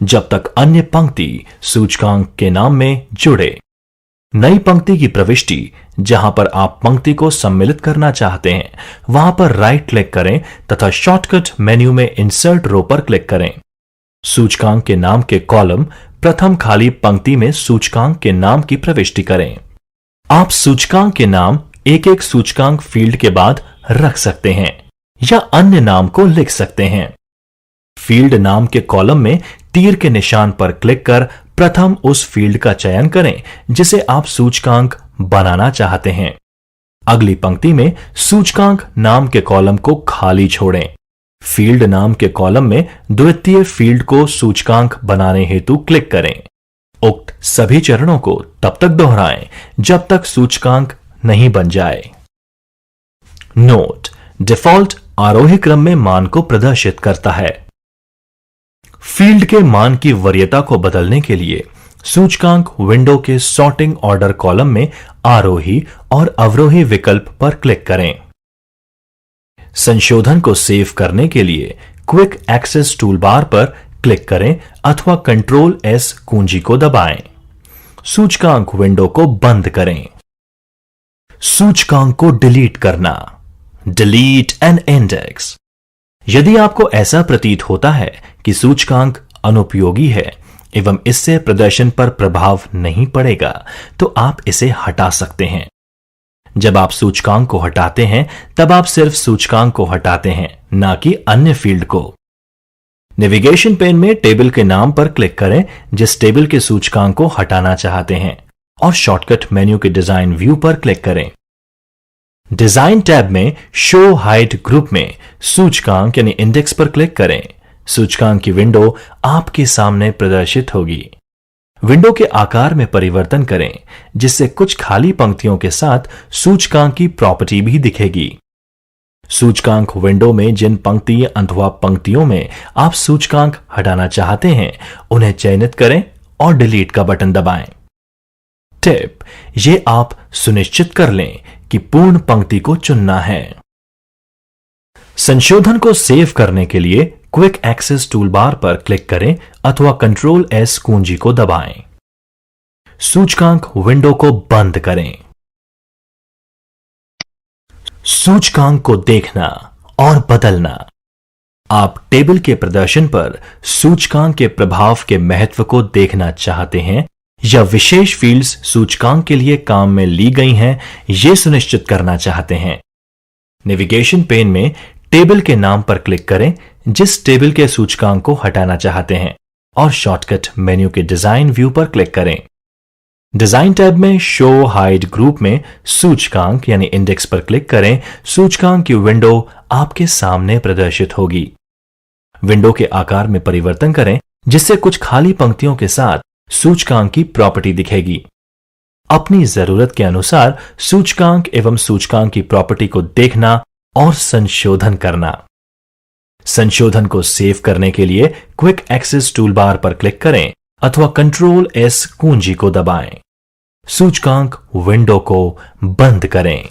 जब तक अन्य पंक्ति सूचकांक के नाम में जुड़े। नई पंक्ति की प्रविष्टि जहां पर आप पंक्ति को सम्मिलित करना चाहते हैं वहां पर राइट क्लिक करें तथा शॉर्टकट मेन्यू में इंसर्ट रो पर क्लिक करें। सूचकांक के नाम के कॉलम प्रथम खाली पंक्ति में सूचकांक के नाम की प्रविष्टि करें। आप सूचकांक के नाम एक एक सूचकांक फील्ड के बाद रख सकते हैं या अन्य नाम को लिख सकते हैं। फील्ड नाम के कॉलम में तीर के निशान पर क्लिक कर प्रथम उस फील्ड का चयन करें जिसे आप सूचकांक बनाना चाहते हैं। अगली पंक्ति में सूचकांक नाम के कॉलम को खाली छोड़ें। फील्ड नाम के कॉलम में द्वितीय फील्ड को सूचकांक बनाने हेतु क्लिक करें। उक्त सभी चरणों को तब तक दोहराएं जब तक सूचकांक नहीं बन जाए। नोट: डिफॉल्ट आरोही क्रम में मान को प्रदर्शित करता है। फील्ड के मान की वरीयता को बदलने के लिए सूचकांक विंडो के सॉर्टिंग ऑर्डर कॉलम में आरोही और अवरोही विकल्प पर क्लिक करें। संशोधन को सेव करने के लिए क्विक एक्सेस टूल बार पर क्लिक करें अथवा कंट्रोल एस कुंजी को दबाएं। सूचकांक विंडो को बंद करें। सूचकांक को डिलीट करना, डिलीट एन इंडेक्स। यदि आपको ऐसा प्रतीत होता है कि सूचकांक अनुपयोगी है एवं इससे प्रदर्शन पर प्रभाव नहीं पड़ेगा तो आप इसे हटा सकते हैं। जब आप सूचकांक को हटाते हैं तब आप सिर्फ सूचकांक को हटाते हैं, ना कि अन्य फील्ड को। नेविगेशन पेन में टेबल के नाम पर क्लिक करें जिस टेबल के सूचकांक को हटाना चाहते हैं और शॉर्टकट मेन्यू के डिजाइन व्यू पर क्लिक करें। डिजाइन टैब में शो हाइड ग्रुप में सूचकांक यानी इंडेक्स पर क्लिक करें। सूचकांक की विंडो आपके सामने प्रदर्शित होगी। विंडो के आकार में परिवर्तन करें जिससे कुछ खाली पंक्तियों के साथ सूचकांक की प्रॉपर्टी भी दिखेगी। सूचकांक विंडो में जिन पंक्ति अथवा पंक्तियों में आप सूचकांक हटाना चाहते हैं उन्हें चयनित करें और डिलीट का बटन दबाएं। टिप: ये आप सुनिश्चित कर लें कि पूर्ण पंक्ति को चुनना है। संशोधन को सेव करने के लिए क्विक एक्सेस टूल बार पर क्लिक करें अथवा कंट्रोल एस कुंजी को दबाएं। सूचकांक विंडो को बंद करें। सूचकांक को देखना और बदलना। आप टेबल के प्रदर्शन पर सूचकांक के प्रभाव के महत्व को देखना चाहते हैं या विशेष फील्ड्स सूचकांक के लिए काम में ली गई हैं, यह सुनिश्चित करना चाहते हैं। नेविगेशन पेन में टेबल के नाम पर क्लिक करें जिस टेबल के सूचकांक को हटाना चाहते हैं और शॉर्टकट मेन्यू के डिजाइन व्यू पर क्लिक करें। डिजाइन टैब में शो हाइड ग्रुप में सूचकांक यानी इंडेक्स पर क्लिक करें। सूचकांक की विंडो आपके सामने प्रदर्शित होगी। विंडो के आकार में परिवर्तन करें जिससे कुछ खाली पंक्तियों के साथ सूचकांक की प्रॉपर्टी दिखेगी। अपनी जरूरत के अनुसार सूचकांक एवं सूचकांक की प्रॉपर्टी को देखना और संशोधन करना। संशोधन को सेव करने के लिए क्विक एक्सेस टूल बार पर क्लिक करें अथवा कंट्रोल एस कुंजी को दबाएं। सूचकांक विंडो को बंद करें।